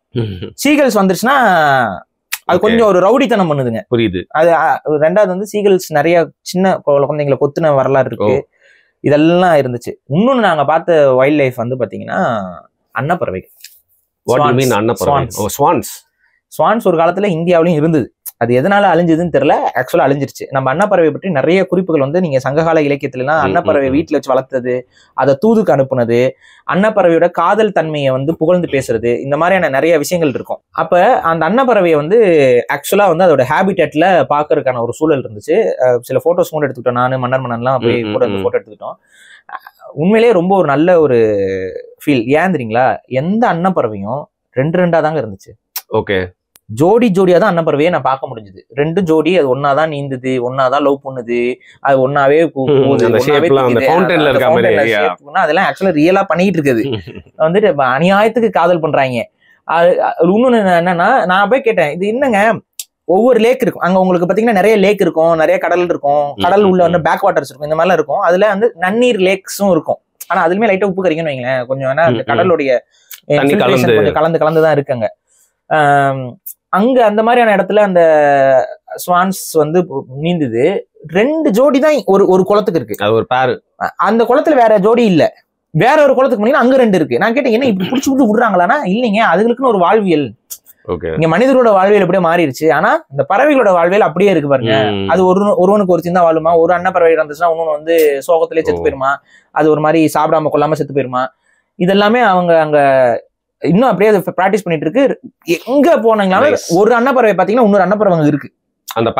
[SPEAKER 2] சீகல்ஸ் வந்துருச்சுன்னா அது கொஞ்சம் ஒரு ரவுடித்தனம் பண்ணுதுங்க.
[SPEAKER 1] புரியுது.
[SPEAKER 2] அது ரெண்டாவது வந்து சீகல்ஸ் நிறைய சின்ன குழந்தைங்களை கொத்துன வரலாறு இருக்கு. இதெல்லாம் இருந்துச்சு. இன்னொன்னு நாங்க பார்த்த வைல்ட் லைஃப் வந்து பாத்தீங்கன்னா அன்னப்பறவைகள். ஸ்வான்ஸ் ஒரு காலத்துல இந்தியாவிலையும் இருந்தது. அது எதனால அழிஞ்சதுன்னு தெரியல. ஆக்சுவலா அழிஞ்சிருச்சு. நம்ம அன்னப்பறவை பற்றி நிறைய குறிப்புகள் வந்து நீங்க சங்ககால இலக்கியத்துலலாம் அன்னப்பறவை வீட்டுல வச்சு வளர்த்தது, அதை தூதுக்கு அனுப்புனது, அன்னப்பறவையோட காதல் தன்மையை வந்து புகழ்ந்து பேசுறது, இந்த மாதிரியான நிறைய விஷயங்கள் இருக்கும். அப்ப அந்த அன்னப்பறவையை வந்து ஆக்சுவலா வந்து அதோட ஹேபிட்டேட்ல பாக்குறதுக்கான ஒரு சூழல் இருந்துச்சு. சில போட்டோஸ் கூட எடுத்துக்கிட்டோம். நானு மன்னர்லாம் போய் கூட அந்த போட்டோ எடுத்துக்கிட்டோம். உண்மையிலேயே ரொம்ப ஒரு நல்ல ஒரு ஃபீல். ஏன் தெரியுங்களா? எந்த அன்னப்பறவையும் ரெண்டா தாங்க இருந்துச்சு.
[SPEAKER 1] ஓகே,
[SPEAKER 2] ஜோடியா தான் அன்னப்பறவையே நான் பார்க்க முடிஞ்சது. ரெண்டு ஜோடி, அது ஒன்னாதான் நீந்துது, ஒன்னாதான் லவ் பண்ணுது, அது ஒன்னாவே அதெல்லாம் ஆக்சுவலா ரியலா பண்ணிட்டு இருக்குது. வந்துட்டு அநியாயத்துக்கு காதல் பண்றாங்க. இன்னொன்னு என்னன்னா, நான் போய் கேட்டேன், இது என்னங்க ஒவ்வொரு லேக் இருக்கும் அங்க உங்களுக்கு பாத்தீங்கன்னா, நிறைய லேக் இருக்கும், நிறைய கடல் இருக்கும், கடல் உள்ள வந்து பேக் வாட்டர்ஸ் இருக்கும், இந்த மாதிரிலாம் இருக்கும். அதுல வந்து நன்னீர் லேக்ஸும் இருக்கும். ஆனா அதுலயுமே லைட்டா உப்பு கறிங்கன்னு வைங்களேன், கொஞ்சம் வேணா அந்த கடலுடைய கொஞ்சம் கலந்துதான் இருக்குங்க. அங்க அந்த மாதிரியான இடத்துல அந்த ஸ்வான்ஸ் வந்து நீந்துது. ரெண்டு ஜோடி தான் ஒரு குளத்துக்கு இருக்கு.
[SPEAKER 1] அது ஒரு பேர்.
[SPEAKER 2] அந்த குளத்துல வேற ஜோடி இல்ல. வேற ஒரு குளத்துக்கு போனீங்கன்னா அங்க ரெண்டு இருக்கு. நான் கேட்டேன், என்ன இப்படி புடிச்சு விடுறாங்களான்னா, இல்லைங்க, அதுக்குன்னு ஒரு வாழ்வியல். இங்க மனிதர்களோட வாழ்வியல் அப்படியே மாறிடுச்சு. ஆனா இந்த பறவைகளோட வாழ்வியல் அப்படியே இருக்கு பாருங்க. அது ஒருவனுக்கு ஒரு சின்ன வாழுமா, ஒரு அன்னப்பறவை இருந்துச்சுன்னா இன்னொன்னு வந்து சோகத்திலே செத்து போயிருமா, அது ஒரு மாதிரி சாப்பிடாம கொள்ளாம செத்து போயிருமா. இதெல்லாமே அவங்க அங்க இன்னும் அப்படியே அதை பிராக்டிஸ் பண்ணிட்டு இருக்கு. எங்க போனாங்களாலும் ஒரு அன்னப்பறவை பாத்தீங்கன்னா இன்னொரு அன்னப்பறவை இருக்கு. அந்த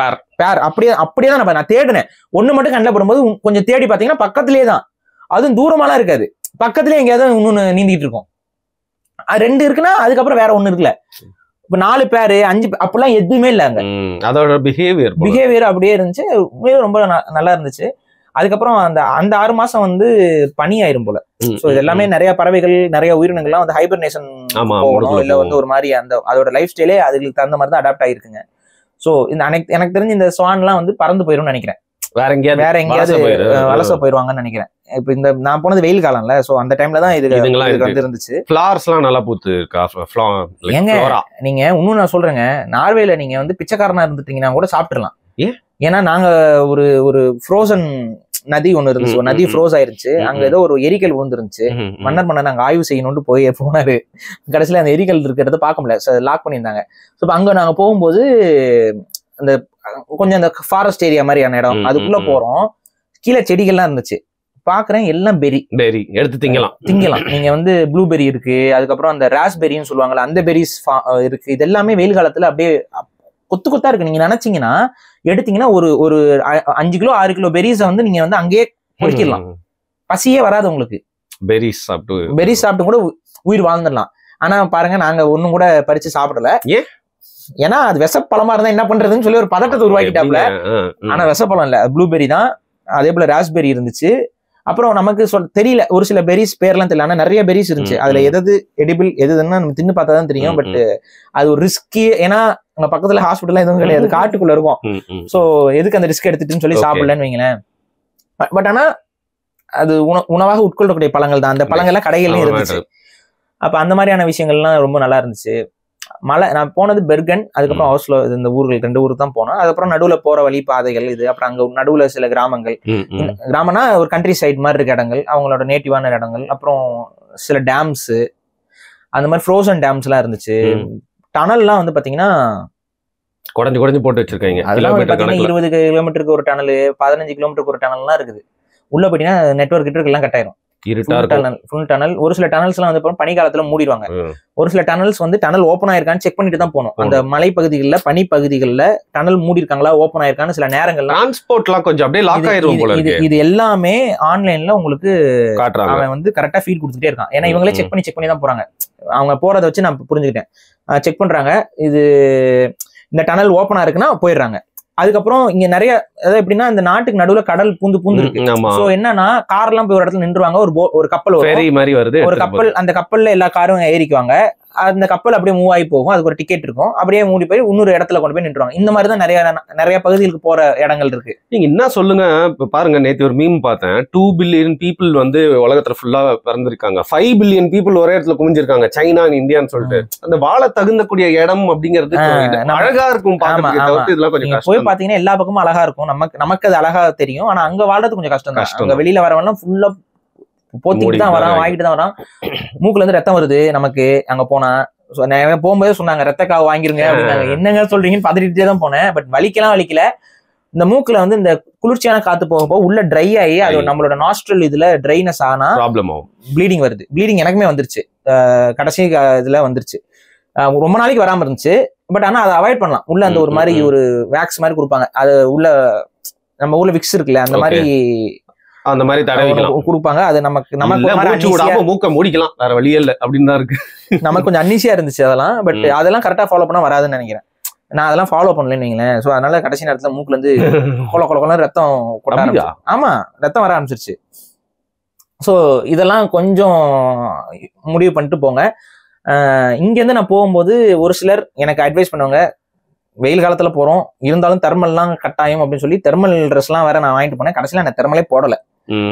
[SPEAKER 2] பேர் அப்படியே தான் நான் தேடினேன். ஒண்ணு மட்டும் கண்ணில் படும்போது கொஞ்சம் தேடி பாத்தீங்கன்னா பக்கத்திலே தான், அதுவும் தூரமாலாம் இருக்காது, பக்கத்திலே எங்கேயாவது இன்னொன்னு நீந்திட்டு இருக்கும். ரெண்டு இருக்குன்னா அதுக்கப்புறம் வேற ஒண்ணு இருக்குல்ல. இப்ப 4 பேரு 5 அப்படிலாம் எதுவுமே இல்ல. அங்க அதோட பிஹேவியர் அப்படியே இருந்துச்சு. ரொம்ப நல்லா இருந்துச்சு. அதுக்கப்புறம் அந்த 6 மாசம் வந்து பனி ஆயிரும் போல. சோ இது எல்லாமே நிறைய பறவைகள் நிறைய உயிரினங்கள்லாம் வந்து ஹைபர்னேஷன் போகணும், இல்ல வந்து ஒரு மாதிரி அதோட லைஃப் ஸ்டைலே அதுக்கு தகுந்த மாதிரி தான் அடாப்ட் ஆயிருக்குங்க. சோ எனக்கு தெரிஞ்சு இந்த ஸ்வான் எல்லாம் வந்து பறந்து போயிரும்னு நினைக்கிறேன்.
[SPEAKER 1] வேற எங்கேயாவது
[SPEAKER 2] வலச போயிருவாங்கன்னு நினைக்கிறேன். இப்ப இந்த நான் போனது வெயில் காலம்ல, சோ அந்த டைம்ல தான் இது வந்து இருந்துச்சு.
[SPEAKER 1] ஃப்ளவர்ஸ் எல்லாம் நல்லா பூத்து இருக்கா?
[SPEAKER 2] ஏங்க நீங்க இன்னும் நான் சொல்றேங்க, நார்வேல நீங்க வந்து பிச்சைக்காரனா இருந்துட்டீங்கன்னா கூட சாப்பிட்டுலாம். ஏன்னா நாங்க ஒரு ஃப்ரோசன் நதி ஒண்ணு இருந்துச்சு, நதி ஃப்ரோஸ் ஆயிருச்சு. அங்க ஏதோ ஒரு எரிக்கல் விழுந்துருந்துச்சு. மன்னர் நாங்க ஆய்வு செய்யணும்னு போனாரு. கடைசியில அந்த எரிக்கல் இருக்கிறத பார்க்க முடியல, லாக் பண்ணியிருந்தாங்க. ஸோ அங்க நாங்க போகும்போது அந்த கொஞ்சம் அந்த ஃபாரஸ்ட் ஏரியா மாதிரியான இடம், அதுக்குள்ள போறோம். கீழே செடிகள்லாம் இருந்துச்சு. பாக்குறேன் எல்லாம் பெரி
[SPEAKER 1] எடுத்து திங்கலாம்.
[SPEAKER 2] நீங்க வந்து ப்ளூபெரி இருக்கு, அதுக்கப்புறம் அந்த ராஸ்பெரின்னு சொல்லுவாங்கல்ல அந்த பெரிஸ் இருக்கு. இது எல்லாமே வெயில் காலத்துல அப்படியே கொத்து கொத்தா இருக்கு. நீங்க நினைச்சீங்கன்னா எடுத்தீங்கன்னா ஒரு 5 கிலோ 6 கிலோ பெரிஸை வந்து நீங்க வந்து அங்கேயே பொறிக்கிடலாம். பசியே வராது உங்களுக்கு. பெரிஸ் சாப்பிட்டு கூட உயிர் வாழ்ந்துடலாம். ஆனா பாருங்க நாங்க ஒண்ணும் கூட பறிச்சு சாப்பிடல. ஏன்னா அது விஷப்பழமா இருந்தா என்ன பண்றதுன்னு சொல்லி ஒரு பதட்டத்தை உருவாக்கிட்டாப்ல. ஆனா விஷப்பழம் இல்ல, ப்ளூபெரி தான். அதே போல ராஸ்பெரி இருந்துச்சு. அப்புறம் நமக்கு தெரியல, ஒரு சில பெரிஸ் பேர்லாம் தெரியல, ஆனா நிறைய பெரிஸ் இருந்துச்சு. அதுல எது எடிபிள் எதுன்னா நம்ம தின்னு பார்த்தா தான் தெரியும். பட் அது ஒரு ரிஸ்கி, ஏன்னா அங்க பக்கத்துல ஹாஸ்பிட்டல் எதுவும் கிடையாது, காட்டுக்குள்ள இருக்கும். சோ எதுக்கு அந்த ரிஸ்க் எடுத்துட்டுன்னு சொல்லி சாப்பிடலன்னு வைங்களேன். பட் ஆனா அது உணவாக உட்கொள்ளக்கூடிய பழங்கள் தான். அந்த பழங்கள்லாம் கடைகள்லயும் இருந்துச்சு. அப்ப அந்த மாதிரியான விஷயங்கள்லாம் ரொம்ப நல்லா இருந்துச்சு. நான் போனது பெர்கன், அதுக்கப்புறம் ஆஸ்லோ, இந்த ஊர்கள் 2 ஊருக்கு தான் போனோம். அதுக்கப்புறம் நடுவுல போற வழி பாதைகள் இது, அப்புறம் அங்க நடுவுல சில கிராமங்கள், கிராமம்னா ஒரு கண்ட்ரி சைட் மாதிரி இருக்க இடங்கள், அவங்களோட நேட்டிவான இடங்கள், அப்புறம் சில டேம்ஸ், அந்த மாதிரி ஃப்ரோசன் டேம்ஸ் எல்லாம் இருந்துச்சு. டனல்லாம் வந்து பாத்தீங்கன்னா
[SPEAKER 1] குறைஞ்சு போட்டு வச்சிருக்காங்க.
[SPEAKER 2] அதெல்லாம் 20 கிலோமீட்டருக்கு ஒரு டனல், 15 கிலோமீட்டருக்கு ஒரு டனல்லாம் இருக்குது. உள்ள போயிட்டீங்கன்னா நெட்வொர்க் எல்லாம் கட் ஆயிரும். Full tunnel. ஒரு சில டனல்ஸ் எல்லாம் வந்து பனி காலத்துல மூடிடுவாங்க. ஒரு சில டனல்ஸ் வந்து டனல் ஓப்பன் ஆயிருக்கான்னு செக் பண்ணிட்டு தான் போகணும். அந்த மலை பகுதிகளில் பனி பகுதிகளில் டனல் மூடி இருக்காங்களா, ஓப்பன் ஆயிருக்கான்னு சில நேரங்கள்ல
[SPEAKER 1] டிரான்ஸ்போர்ட்லாம் கொஞ்சம் அப்படியே லாக் ஆயிரும் போல இருக்கு.
[SPEAKER 2] இது எல்லாமே ஆன்லைன்ல உங்களுக்கு காட்டுறாங்க. அவன் வந்து கரெக்டா ஃபீட் கொடுத்துட்டே இருக்கான். ஏன்னா இவங்களே செக் பண்ணி தான் போறாங்க. அவங்க போறதை வச்சு நான் புரிஞ்சுக்கிட்டேன். செக் பண்றாங்க, இது இந்த டனல் ஓப்பனா இருக்குன்னா போயிடுறாங்க. அதுக்கப்புறம் இங்க நிறைய அதாவது எப்படின்னா இந்த நாட்டுக்கு நடுவுல கடல் பூந்து இருக்கு. சோ என்னன்னா கார் எல்லாம் போய் ஒரு இடத்துல நின்றுவாங்க, ஒரு கப்பல் வருது, ஒரு கப்பல், அந்த கப்பல்ல எல்லா காரும் ஏறிக்குவாங்க. அந்த கப்பல் அப்படியே மூவ் ஆகி போகும், அதுக்கு ஒரு டிக்கெட் இருக்கும், அப்படியே மூடி போய் இன்னொரு இடத்துல கொண்டு போய் நின்றுவாங்க. இந்த மாதிரி தான் நிறைய பகுதிகளுக்கு போற இடங்கள் இருக்கு.
[SPEAKER 1] நீங்க என்ன சொல்லுங்க, இப்ப பாருங்க, நேற்று ஒரு மீம் பார்த்தேன். 2 பில்லியன் பீப்புள் வந்து உலகத்துல ஃபுல்லா பிறந்திருக்காங்க. 5 பில்லியன் பீப்புள் ஒரே இடத்துல குமிஞ்சிருக்காங்க, சைனா இந்தியான்னு சொல்லிட்டு. அந்த வாழ தகுந்தக்கூடிய இடம் அப்படிங்கிறது அழகா இருக்கும். இதெல்லாம் கொஞ்சம்
[SPEAKER 2] போய் பாத்தீங்கன்னா எல்லா பக்கமும் அழகா இருக்கும். நமக்கு அது அழகா தெரியும். ஆனா அங்க வாழ்றது கொஞ்சம் கஷ்டம் தான். அங்க வெளியில வரவெல்லாம் ஃபுல்லா போத்திட்டு தான் வரான், வாங்கிட்டு தான் வரான். மூக்குல இருந்து ரத்தம் வருது நமக்கு அங்க போனா. போகும்போது சொன்னாங்க ரத்த காவு வாங்கிருங்க அப்படின்னாங்க. என்னங்க சொல்றீங்கன்னு பதறிட்டே தான் போனேன். பட் வலிக்கல. இந்த மூக்குல வந்து இந்த குளிர்ச்சியான காத்து போகும்போது உள்ள ட்ரை ஆகி அது நம்மளோட நாஸ்ட்ரல் இதுல ட்ரைனஸ் ஆனா ப்ராப்ளம் ஆகும். ப்ளீடிங் வருது. ப்ளீடிங் எனக்குமே வந்துருச்சு, கடைசி இதுல வந்துருச்சு. ரொம்ப நாளைக்கு வராம இருந்துச்சு. பட் ஆனா அதை அவாய்ட் பண்ணலாம். உள்ள அந்த ஒரு மாதிரி ஒரு வேக்ஸ் மாதிரி கொடுப்பாங்க, அது உள்ள நம்ம ஊர்ல விக்ஸ் இருக்குல்ல, அந்த மாதிரி தடவிக்கலாம் கொடுப்பாங்க. அது நமக்கு
[SPEAKER 1] மூக்க மூடிக்கலாம், வேற வழியே இல்ல அப்படின்னு தான் இருக்கு.
[SPEAKER 2] நமக்கு கொஞ்சம் அன்னீசியா இருந்துச்சு அதெல்லாம். பட் அதெல்லாம் கரெக்டா ஃபாலோ பண்ணா வராதுன்னு நினைக்கிறேன். நான் அதெல்லாம் ஃபாலோ பண்ணலன்னு வைங்களேன். சோ அதனால கடைசி நேரத்துல மூக்குல இருந்து கொல ரத்தம் கொட்ட ஆரம்பிச்சு. ஆமா, ரத்தம் வர ஆரம்பிச்சிருச்சு. சோ இதெல்லாம் கொஞ்சம் முடிவு பண்ணிட்டு போங்க. இங்க இருந்து நான் போகும்போது ஒரு சிலர் எனக்கு அட்வைஸ் பண்ணுவாங்க, வெயில் காலத்துல போறோம் இருந்தாலும் தெர்மல்லாம் கட்டாயம் அப்படின்னு சொல்லி தெர்மல் ட்ரெஸ் எல்லாம் வேற நான் வாங்கிட்டு போனேன். கடைசியில நான் தெர்மலே போடல.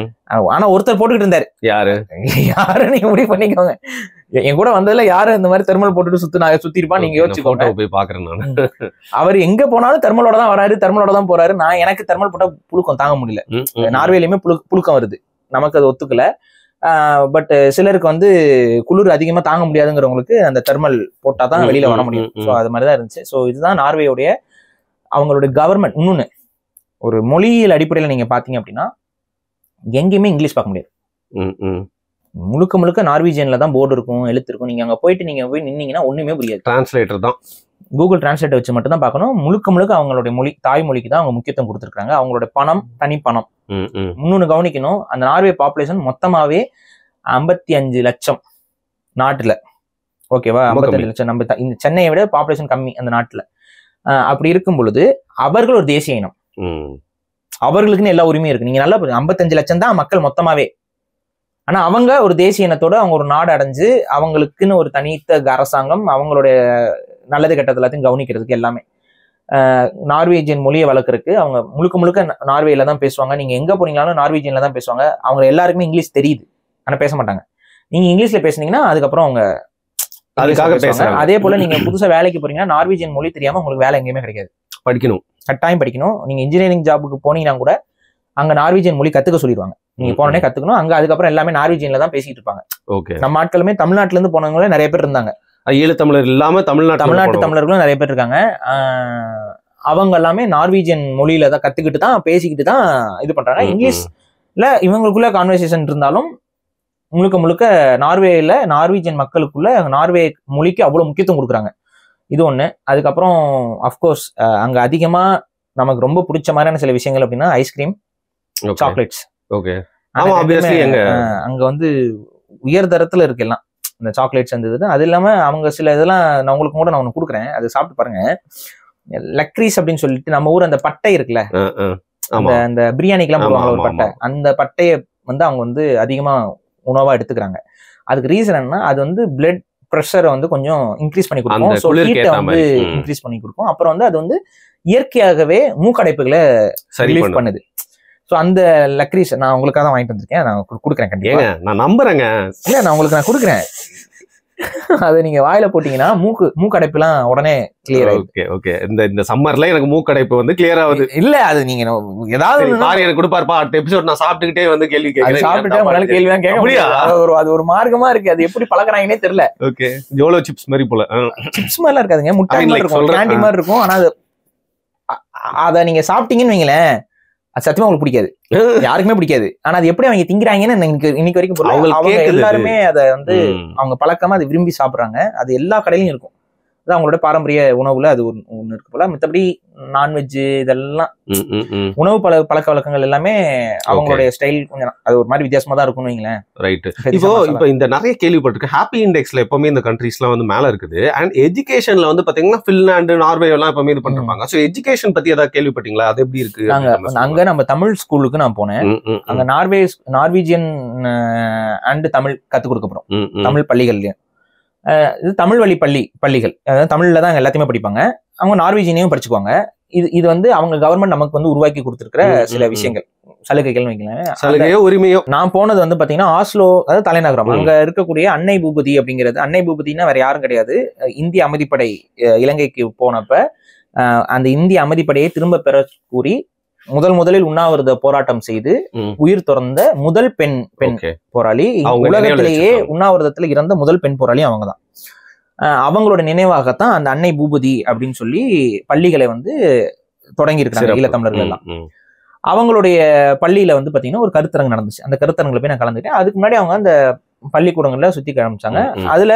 [SPEAKER 2] ஆனா ஒருத்தர் போட்டுக்கிட்டு இருந்தாரு. யாரு நீங்க முடிவு பண்ணிக்கோங்க. என் கூட வந்ததுல யாரு இந்த மாதிரி தெர்மல் போட்டுட்டு சுத்திருப்பான் நீங்க யோசிச்சுக்கோங்க. போய் பாக்குறேன் நான். அவர் எங்க போனாலும் தெர்மலோட தான் வராரு, தெர்மலோட தான் போறாரு. நான் எனக்கு தெர்மல் போட்டா புழுக்கம் தாங்க முடியல. நார்வேலையுமே புழுக்கம் வருது, நமக்கு அது ஒத்துக்கல. பட் சிலருக்கு வந்து குளிர் அதிகமா தாங்க முடியாதுங்கிறவங்களுக்கு அந்த தெர்மல் போட்டாதான் வெளியில வர முடியும். ஸோ அது மாதிரிதான் இருந்துச்சு. ஸோ இதுதான் நார்வேயோடைய அவங்களுடைய கவர்மெண்ட். இன்னொன்னு, ஒரு மொழியியல் அடிப்படையில நீங்க பாத்தீங்க அப்படின்னா எங்கேயுமே இங்கிலீஷ் பார்க்க முடியாது. முழுக்க நார்வீஜியன்ல தான் போர்டு இருக்கும், எழுத்து இருக்கும். நீங்க அங்க போயிட்டு நீங்க போய் நின்னீங்கன்னா ஒண்ணுமே புரியாது.
[SPEAKER 1] டிரான்ஸ்லேட்டர் தான்,
[SPEAKER 2] கூகுள் டிரான்ஸ்லேட்டர் வச்சு மட்டும் தான் பார்க்கணும். முழுக்க அவங்களுடைய மொழி, தாய்மொழிக்கு தான் அவங்க முக்கியத்துவம் கொடுத்துருக்காங்க. அவங்களோட பணம் தனி பணம். இன்னொன்னு கவனிக்கணும், அந்த நார்வே பாப்புலேஷன் மொத்தமாவே 55 லட்சம் நாட்டுல. ஓகேவா, 55 லட்சம். நம்ம இந்த சென்னையை விட பாப்புலேஷன் கம்மி அந்த நாட்டுல. அப்படி இருக்கும் பொழுது அவர்கள் ஒரு தேசிய இனம். அவர்களுக்குன்னு எல்லா உரிமையும் இருக்கு. நீங்க நல்லா 55 லட்சம் தான் மக்கள் மொத்தமாவே. ஆனா அவங்க ஒரு தேசிய இனத்தோட அவங்க ஒரு நாடு அடைஞ்சு அவங்களுக்குன்னு ஒரு தனித்த அரசாங்கம் அவங்களுடைய நல்லது கெட்டது எல்லாத்தையும் கவனிக்கிறதுக்கு எல்லாமே. நார்வேஜியன் மொழியை வளர்க்கறதுக்கு அவங்க முழுக்க நார்வேல தான் பேசுவாங்க. நீங்க எங்க போனீங்களாலும் நார்வேஜியன்ல தான் பேசுவாங்க. அவங்க எல்லாருக்குமே இங்கிலீஷ் தெரியுது, ஆனா பேச மாட்டாங்க. நீங்க இங்கிலீஷ்ல பேசுனீங்கன்னா அதுக்கப்புறம் அவங்க
[SPEAKER 1] அதுக்காக பேசுறாங்க.
[SPEAKER 2] அதே போல நீங்க புதுசா வேலைக்கு போறீங்கன்னா நார்வேஜியன் மொழி தெரியாம உங்களுக்கு வேலை எங்கேயுமே கிடைக்காது.
[SPEAKER 1] படிக்கணும்,
[SPEAKER 2] கட்டாயம் படிக்கணும். நீங்க இன்ஜினியரிங் ஜாபுக்கு போனீங்கன்னா கூட அங்க நார்வேஜியன் மொழி கத்துக்க சொல்லிடுவாங்க. நீங்க போனே கத்துக்கணும். அங்க அதுக்கப்புறம் எல்லாமே நார்வேஜியன்ல தான் பேசிட்டு இருப்பாங்க.
[SPEAKER 1] ஓகே.
[SPEAKER 2] நம்ம ஆட்களுமே தமிழ்நாட்டுல இருந்து போனவங்களே நிறைய பேர் இருந்தாங்க.
[SPEAKER 1] ஈழத்தமிழர் இல்லாம
[SPEAKER 2] தமிழ்நாட்டு தமிழர்களும் நிறைய பேர் இருக்காங்க. அவங்க எல்லாமே நார்வேஜியன் மொழியில தான் கத்துக்கிட்டு தான் பேசிக்கிட்டு தான் இது பண்றாங்க. இங்கிலீஷ்ல இவங்களுக்குள்ள கான்வர்சேஷன் இருந்தாலும் முழுக்க நார்வேல நார்வேஜியன் மக்களுக்குள்ள நார்வே மொழிக்கு அவ்வளவு முக்கியத்துவம் கொடுக்குறாங்க. இது ஒண்ணு. அதுக்கப்புறம் அஃப்கோர்ஸ் அங்க அதிகமா நமக்கு ரொம்ப பிடிச்ச மாதிரியான சில விஷயங்கள் அப்படின்னா ஐஸ்கிரீம், சாக்லேட்ஸ்.
[SPEAKER 1] ஓகே.
[SPEAKER 2] அங்க வந்து உயர் தரத்துல இருக்கு எல்லாம் இந்த சாக்லேட்ஸ் இருந்தது. அது இல்லாம அவங்க சில இதெல்லாம் நான் உங்களுக்கு கூட நான் ஒண்ணு கொடுக்குறேன், அது சாப்பிட்டு பாருங்க. லக்ரீஸ் அப்படின்னு சொல்லிட்டு நம்ம ஊர் அந்த பட்டை இருக்குல்ல, அந்த பிரியாணிக்கெல்லாம் போடுவாங்க ஒரு பட்டை, அந்த பட்டையை வந்து அவங்க வந்து அதிகமா உணவா எடுத்துக்கிறாங்க. அதுக்கு ரீசன் என்னன்னா அது வந்து பிளட் ப்ரெஷரை வந்து கொஞ்சம் இன்க்ரீஸ் பண்ணி கொடுக்கும், வந்து இன்க்ரீஸ் பண்ணி கொடுக்கும். அப்புறம் வந்து அது வந்து இயற்கையாகவே மூக்கடைப்புகளை ரிலீஃப் பண்ணுது. ஸோ அந்த லக்ரீஸ் நான் உங்களுக்காக தான் வாங்கிட்டு வந்திருக்கேன், நான் கொடுக்குறேன். கண்டிப்பா
[SPEAKER 1] நான் நம்புறேங்க.
[SPEAKER 2] இல்ல நான் உங்களுக்கு நான் கொடுக்குறேன். அதை நீங்க வாயில போட்டீங்கன்னா மூக்கடைப்புலாம் உடனே கிளியர் ஆகும்.
[SPEAKER 1] Okay okay. இந்த சம்மர்ல எனக்கு மூக்கடைப்பு வந்து கிளியர் ஆகுது.
[SPEAKER 2] இல்ல அது நீங்க ஏதாவது
[SPEAKER 1] எனக்கு கொடுப்பாருப்பா அடுத்த எபிசோட் நான் சாப்பிட்டுக்கிட்டே வந்து கேள்வி கேட்க
[SPEAKER 2] சாப்பிட்டுட்டே உங்களால கேள்வி தான் கேட்க முடியாது. அது ஒரு மார்க்கமா இருக்கு. அது எப்படி பழகுறாங்கன்னே தெரியல.
[SPEAKER 1] ஓகே. ஜோலோ சிப்ஸ் மாதிரி போல.
[SPEAKER 2] சிப்ஸ் மாதிரிலாம் இருக்காதுங்க, முட்டை மாதிரி இருக்கும், கேண்டி மாதிரி இருக்கும். ஆனா அது அதை நீங்க சாப்பிட்டீங்கன்னு வைங்களேன், அது சத்தியமா உங்களுக்கு பிடிக்காது, யாருக்குமே பிடிக்காது. ஆனா அது எப்படி அவங்க திங்கிறாங்கன்னு இன்னைக்கு வரைக்கும் அவங்க எல்லாருமே அதை வந்து அவங்க பழக்கமா அதை விரும்பி சாப்பிடுறாங்க. அது எல்லா கடையிலும் இருக்கும். அது அவங்களோட பாரம்பரிய உணவுல அது ஒண்ணு இருக்கு போல. மத்தபடி நான்வெஜ் இதெல்லாம் உணவு பழக்க வழக்கங்கள் எல்லாமே அவங்களுடைய ஸ்டைல் கொஞ்சம் அது ஒரு மாதிரி வித்தியாசமா தான் இருக்கும்னு வைங்களேன்.
[SPEAKER 1] ரைட். இப்போ இந்த நிறைய கேள்விப்பட்டிருக்கு ஹாப்பி இண்டெக்ஸ்ல எப்பவுமே இந்த கண்ட்ரீஸ்லாம் வந்து மேல இருக்குது. அண்ட் எஜுகேஷன்ல வந்து பாத்தீங்கன்னா பின்லாந்து, நார்வே எல்லாம் எப்பவுமே இது பண்ணிருப்பாங்க. சோ எஜுகேஷன் பத்தி ஏதாவது கேள்விப்பட்டீங்களா? அது எப்படி இருக்கு?
[SPEAKER 2] அங்க நம்ம தமிழ் ஸ்கூலுக்கு நான் போனேன். அங்க நார்வேஜியன் அண்ட் தமிழ் கத்துக் கொடுக்கப்படும் தமிழ் பள்ளிகள்லயும். இது தமிழ் வழி பள்ளிகள், அதாவது தமிழ்ல தான் எல்லாத்தையுமே படிப்பாங்க. அவங்க நார்வேஜியனையும் படிச்சுக்குவாங்க. இது வந்து அவங்க கவர்மெண்ட் நமக்கு வந்து உருவாக்கி கொடுத்துருக்கிற சில விஷயங்கள், சலுகைகள் வைக்கலாம்,
[SPEAKER 1] சலுகையோ உரிமையோ.
[SPEAKER 2] நான் போனது வந்து பாத்தீங்கன்னா ஆஸ்லோ, அதாவது தலைநகரம். அங்க இருக்கக்கூடிய அன்னை பூபதி அப்படிங்கிறது, அன்னை பூபதினா வேற யாரும் கிடையாது, இந்திய அமைதிப்படை இலங்கைக்கு போனப்ப அந்த இந்திய அமைதிப்படையை திரும்ப பெற கூறி முதலில் உண்ணாவிரத போராட்டம் செய்து உயிர் துறந்த முதல் பெண் போராளி, உலகத்திலேயே உண்ணாவிரதத்துல இறந்த முதல் பெண் போராளி அவங்கதான். அவங்களோட நினைவாகத்தான் அந்த அன்னை பூபதி அப்படின்னு சொல்லி பள்ளிகளை வந்து தொடங்கி இருக்கிறாங்க ஈழத்தமிழர்கள் எல்லாம். அவங்களுடைய பள்ளியில வந்து பாத்தீங்கன்னா ஒரு கருத்தரங்கு நடந்துச்சு. அந்த கருத்தரங்குல போய் நான் கலந்துட்டேன். அதுக்கு முன்னாடி அவங்க அந்த பள்ளிக்கூடங்கள்ல சுத்தி காமிச்சாங்க. அதுல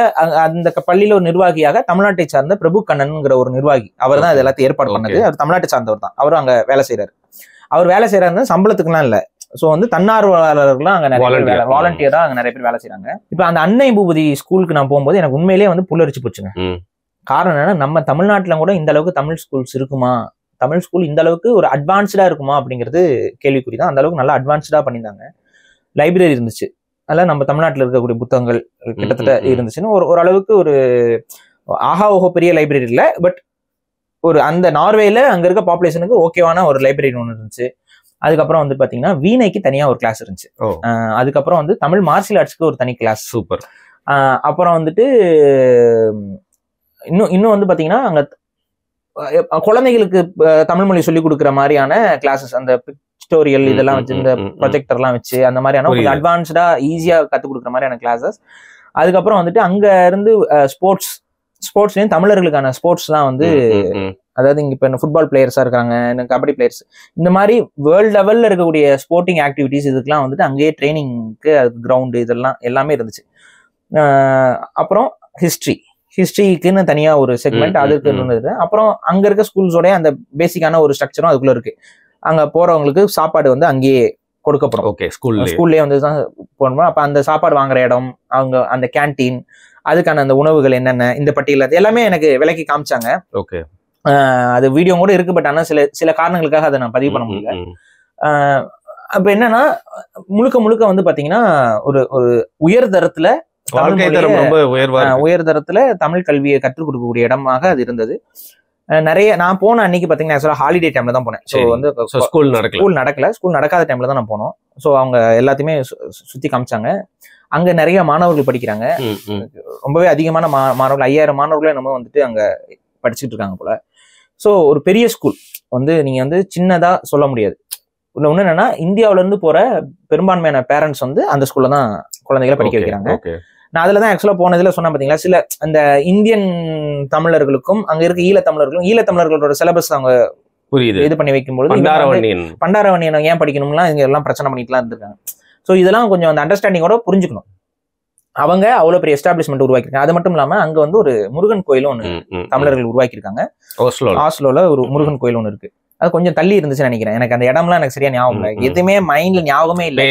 [SPEAKER 2] அந்த பள்ளியில ஒரு நிர்வாகியாக தமிழ்நாட்டை சார்ந்த பிரபு கண்ணன்ங்கிற ஒரு நிர்வாகி, அவர் தான் இது எல்லாத்தையும் ஏற்பாடு பண்ணது. அவர் தமிழ்நாட்டை சார்ந்தவர் தான். அவரும் அங்க வேலை செய்யறாரு. அவர் வேலை செய்யறாருன்னு சம்பளத்துக்குலாம் இல்ல, சோ வந்து தன்னார்வலர்கள்லாம் அங்க நிறைய வாலண்டியரா அங்க நிறைய பேர் வேலை செய்யறாங்க. இப்ப அந்த அன்னை பூபதி ஸ்கூலுக்கு நான் போகும்போது எனக்கு உண்மையிலேயே வந்து புல்லரிச்சு போச்சுங்க. காரணம் என்னன்னா, நம்ம தமிழ்நாட்டுல கூட இந்த அளவுக்கு தமிழ் ஸ்கூல்ஸ் இருக்குமா, தமிழ் ஸ்கூல் இந்த அளவுக்கு ஒரு அட்வான்ஸ்டா இருக்குமா அப்படிங்கிறது கேள்விக்குறிதான். அந்த அளவுக்கு நல்லா அட்வான்ஸ்டா பண்ணியிருந்தாங்க. லைப்ரரி இருந்துச்சு, அதெல்லாம் நம்ம தமிழ்நாட்டில் இருக்கக்கூடிய புத்தகங்கள் கிட்டத்தட்ட இருந்துச்சுன்னு ஓரளவுக்கு ஒரு ஆஹா ஓஹோ பெரிய லைப்ரரி இல்லை, பட் ஒரு அந்த நார்வேல அங்க இருக்க பாப்புலேஷனுக்கு ஓகேவான ஒரு லைப்ரரி ஒன்று இருந்துச்சு. அதுக்கப்புறம் வந்து பாத்தீங்கன்னா வீணைக்கு தனியா ஒரு கிளாஸ் இருந்துச்சு. அதுக்கப்புறம் வந்து தமிழ் மார்ஷியல் ஆர்ட்ஸ்க்கு ஒரு தனி கிளாஸ்.
[SPEAKER 1] சூப்பர்.
[SPEAKER 2] அப்புறம் வந்துட்டு இன்னும் வந்து பாத்தீங்கன்னா அங்க குழந்தைகளுக்கு தமிழ் மொழி சொல்லி கொடுக்குற மாதிரியான கிளாஸஸ், அந்த பிக்டோரியல் இதெல்லாம் வச்சு, இந்த ப்ரொஜெக்டர்லாம் வச்சு அந்த மாதிரியான கொஞ்சம் அட்வான்ஸ்டா ஈஸியா கத்துக் கொடுக்குற மாதிரியான கிளாஸஸ். அதுக்கப்புறம் வந்துட்டு அங்க இருந்து ஸ்போர்ட்ஸ்லயும் தமிழர்களுக்கான ஸ்போர்ட்ஸ்லாம் வந்து, அதாவது இங்க இப்ப ஃபுட்பால் பிளேயர்ஸா இருக்காங்க, கபடி பிளேயர்ஸ், இந்த மாதிரி வேர்ல்டு லெவல்ல இருக்கக்கூடிய ஸ்போர்ட்டிங் ஆக்டிவிட்டிஸ் இதுக்கெல்லாம் வந்துட்டு அங்கேயே ட்ரைனிங்க்கு அதுக்கு கிரவுண்டு இதெல்லாம் எல்லாமே இருந்துச்சு. அப்புறம் ஹிஸ்டரிக்குன்னு தனியா ஒரு செக்மெண்ட் அதுக்கு இருந்தது. அப்புறம் அங்க இருக்க ஸ்கூல்ஸோட அந்த பேசிக்கான ஒரு ஸ்ட்ரக்சரும் அதுக்குள்ள இருக்கு. அங்க போறவங்களுக்கு சாப்பாடு வந்து அங்கேயே கொடுக்கப்படும்.
[SPEAKER 1] ஓகே, ஸ்கூல்லேயே
[SPEAKER 2] வந்து தான் போகணும். அப்ப அந்த சாப்பாடு வாங்குற இடம், அவங்க அந்த கேன்டீன், அதுக்கான அந்த உணவுகள் என்னென்ன, இந்த பட்டியல் எல்லாமே எனக்கு விலைக்கு காமிச்சாங்க.
[SPEAKER 1] ஓகே.
[SPEAKER 2] அது வீடியோ கூட இருக்கு, பட் ஆனா சில காரணங்களுக்காக அதை நான் பதிவு பண்ண முடியல. அப்ப என்னன்னா முழுக்க முழுக்க வந்து பாத்தீங்கன்னா ஒரு உயர்தரத்துல உயர்தரத்துல தமிழ் கல்வியை கற்றுக் கொடுக்கக்கூடிய இடமாக அது இருந்தது. நிறைய நான் போன அன்னைக்கு பாத்தீங்கன்னா ஹாலிடே டைம்ல தான் போனேன். ஸோ வந்து ஸ்கூல் நடக்கல, ஸ்கூல் நடக்காத டைம்ல தான் நான் போனோம். ஸோ அவங்க எல்லாத்தையுமே சுத்தி காமிச்சாங்க. அங்க நிறைய மாணவர்கள் படிக்கிறாங்க, ரொம்பவே அதிகமான மாணவர்கள், 5000 மாணவர்களே நம்ம வந்துட்டு அங்க படிச்சுட்டு இருக்காங்க போல. ஸோ ஒரு பெரிய ஸ்கூல் வந்து நீங்க வந்து சின்னதா சொல்ல முடியாது. ஒண்ணு என்னன்னா இந்தியாவில இருந்து போற பெரும்பான்மையான பேரண்ட்ஸ் வந்து அந்த ஸ்கூல்ல தான் குழந்தைகளை படிக்க வைக்கிறாங்க. நான் அதுலதான் ஆக்சுவலா போனதுல சொன்னா பாத்தீங்களா, சில இந்த இந்தியன் தமிழர்களுக்கும் அங்க இருக்க ஈழத்தமிழர்களோட சிலபஸ் அவங்க இது பண்ணி வைக்கும்போது பண்டாரவணியன் ஏன் படிக்கணும்லாம் இங்க எல்லாம் பிரச்சனை பண்ணிட்டுலாம் இருந்திருக்காங்க. ஸோ இதெல்லாம் கொஞ்சம் அந்த அண்டர்ஸ்டாண்டிங்கோட புரிஞ்சுக்கணும். அவங்க அவ்வளவு பெரிய எஸ்டாப்ளிஷ்மெண்ட் உருவாக்கிருக்காங்க. அது மட்டும் இல்லாம அங்க வந்து ஒரு முருகன் கோயிலும் ஒண்ணு தமிழர்கள் உருவாக்கியிருக்காங்க. ஆஸ்லோல ஒரு முருகன் கோயில் ஒண்ணு இருக்கு. அது கொஞ்சம் தள்ளி இருந்துச்சுன்னு நினைக்கிறேன். எனக்கு அந்த இடம்லாம் எனக்கு சரியா ஞாபகம் இல்லை, எதுவுமே மைண்ட்ல ஞாபகமே இல்லை.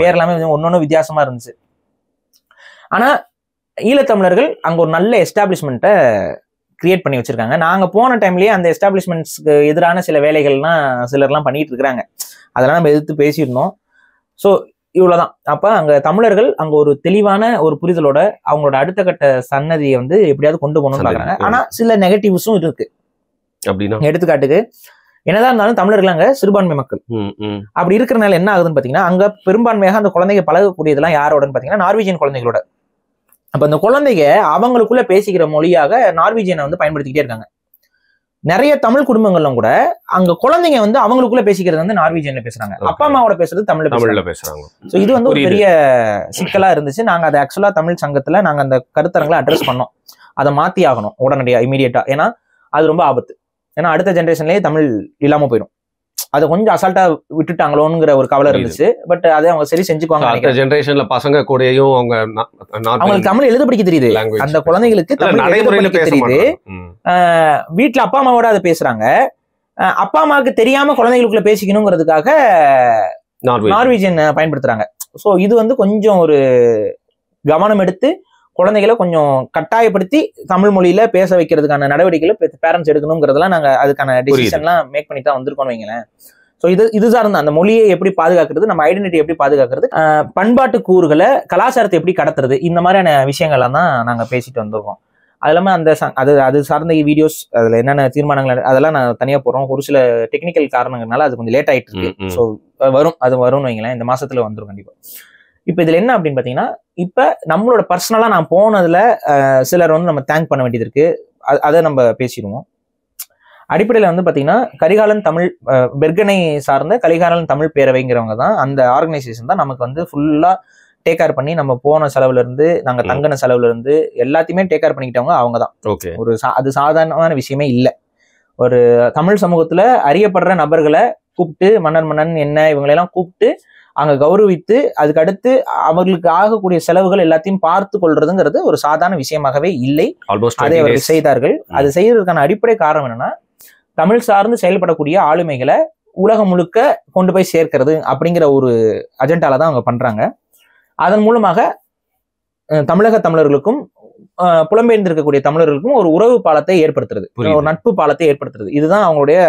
[SPEAKER 2] பேர் எல்லாமே ஒன்னொன்னு வித்தியாசமா இருந்துச்சு. ஆனா ஈழத்தமிழர்கள் அங்க ஒரு நல்ல எஸ்டாப்ளிஷ்மெண்ட்டை கிரியேட் பண்ணி வச்சிருக்காங்க. நாங்க போன டைம்லயே அந்த எஸ்டாப்ளிஷ்மெண்ட்ஸ்க்கு எதிரான சில வேலைகள்லாம் சிலர்லாம் பண்ணிட்டு இருக்கிறாங்க. அதெல்லாம் நம்ம எதிர்த்து பேசியிருந்தோம். ஸோ இவ்வளவுதான். அப்ப அங்க தமிழர்கள் அங்க ஒரு தெளிவான ஒரு புரிதலோட அவங்களோட அடுத்த கட்ட சன்னதியை வந்து எப்படியாவது கொண்டு போகணும்னு பாக்குறாங்க. ஆனா சில நெகட்டிவ்ஸும் இருக்கு. எடுத்துக்காட்டுக்கு என்னதான் இருந்தாலும் தமிழர்கள் அங்க சிறுபான்மை மக்கள். அப்படி இருக்கிறனால என்ன ஆகுதுன்னு பாத்தீங்கன்னா, அங்க பெரும்பான்மையாக அந்த குழந்தைங்க பழகக்கூடியதெல்லாம் யாரோடன்னு பாத்தீங்கன்னா நார்வீஜியன் குழந்தைகளோட. அப்ப அந்த குழந்தைங்க அவங்களுக்குள்ள பேசிக்கிற மொழியாக நார்வீஜியனை வந்து பயன்படுத்திக்கிட்டே இருக்காங்க. நிறைய தமிழ் குடும்பங்கள்லாம் கூட அங்க குழந்தைங்க வந்து அவங்களுக்குள்ள பேசிக்கிறது வந்து நார்வீஜியன்ல பேசுறாங்க, அப்பா அம்மாவோட பேசுறது தமிழ்ல பேசுறாங்க. சோ இது வந்து ஒரு பெரிய சிக்கலா இருந்துச்சு. நாங்க அதை ஆக்சுவலா தமிழ் சங்கத்துல நாங்க அந்த கருத்தரங்களை அட்ரஸ் பண்ணோம். அதை மாத்தி ஆகணும் உடனடியா, இமீடியட்டா. ஏன்னா அது ரொம்ப ஆபத்து. ஏன்னா அடுத்த ஜென்ரேஷன்லயே தமிழ் இல்லாம போயிடும். அதை கொஞ்சம் அசால்ட்டா விட்டுட்டாங்களோங்கிற ஒரு கவலை இருந்துச்சு. பட் அதை அவங்க சரி செஞ்சுக்குவாங்க. அடுத்த ஜெனரேஷன்ல பசங்க கூடயும் அவங்களுக்கு தமிழ் எழுத படிக்க தெரியுது. அந்த குழந்தைகளுக்கு தமிழ் எழுத படிக்க தெரியுது. வீட்டுல அப்பா அம்மாவோட அதை பேசுறாங்க. அப்பா அம்மாவுக்கு தெரியாம குழந்தைகளுக்குள்ள பேசிக்கணுங்கிறதுக்காக நார்வீஜியன் பயன்படுத்துறாங்க. ஸோ இது வந்து கொஞ்சம் ஒரு கவனம் எடுத்து குழந்தைகளை கொஞ்சம் கட்டாயப்படுத்தி தமிழ் மொழியில பேச வைக்கிறதுக்கான நடவடிக்கைகளை பேரண்ட்ஸ் எடுக்கணுங்கிறதெல்லாம் நாங்க அதுக்கான டிசிஷன்லாம் மேக் பண்ணி தான் வந்திருக்கோம் வைங்களேன். ஸோ இது சார்ந்த அந்த மொழியை எப்படி பாதுகாக்கிறது, நம்ம ஐடென்டிட்டி எப்படி பாதுகாக்கிறது, பண்பாட்டு கூறுகளை, கலாச்சாரத்தை எப்படி கடத்துறது, இந்த மாதிரியான விஷயங்கள்லாம் தான் நாங்க பேசிட்டு வந்திருக்கோம். அது இல்லாம அந்த அது சார்ந்த வீடியோஸ், அதுல என்னென்ன தீர்மானங்கள் அதெல்லாம் நான் தனியா போடுறோம். ஒரு சில டெக்னிக்கல் காரணங்கள்னால அது கொஞ்சம் லேட் ஆயிட்டு இருக்கு. ஸோ வரும்னு வைங்களேன், இந்த மாசத்துல வந்துடும் கண்டிப்பா. இப்ப இதுல என்ன அப்படின்னு பாத்தீங்கன்னா, இப்ப நம்மளோட பர்சனலா நான் போனதுல சிலர் வந்து நம்ம தேங்க் பண்ண வேண்டியது இருக்கு. அதை நம்ம பேசிடுவோம். அடிப்படையில வந்து பாத்தீங்கன்னா, கரிகாலன் தமிழ் பெர்கனை சார்ந்த கரிகாலன் தமிழ் பேரவைங்கிறவங்க தான், அந்த ஆர்கனைசேஷன் தான் நமக்கு வந்து ஃபுல்லா டேக் கேர் பண்ணி நம்ம போன செலவுல இருந்து நாங்க தங்கின செலவுல இருந்து எல்லாத்தையுமே டேக் கேர் பண்ணிக்கிட்டவங்க அவங்க தான். ஒரு அது சாதாரணமான விஷயமே இல்லை. ஒரு தமிழ் சமூகத்துல அறியப்படுற நபர்களை கூப்பிட்டு மன்னன் என்ன இவங்களெல்லாம் கூப்பிட்டு அங்க கௌரவித்து அதுக்கு அடுத்து அவர்களுக்கு ஆகக்கூடிய செலவுகள் எல்லாத்தையும் பார்த்து கொள்றதுங்கிறது ஒரு சாதாரண விஷயமாகவே இல்லை. அதை அவர்கள் செய்தார்கள். அது செய்யறதுக்கான அடிப்படை காரணம் என்னன்னா, தமிழ் சார்ந்து செயல்படக்கூடிய ஆளுமைகளை உலகம் முழுக்க கொண்டு போய் சேர்க்கிறது அப்படிங்கிற ஒரு அஜெண்டால தான் அவங்க பண்றாங்க. அதன் மூலமாக தமிழக தமிழர்களுக்கும் புலம்பெயர்ந்திருக்கக்கூடிய தமிழர்களுக்கும் ஒரு உறவு பாலத்தை ஏற்படுத்துறது, ஒரு நட்பு பாலத்தை ஏற்படுத்துறது, இதுதான் அவங்களுடைய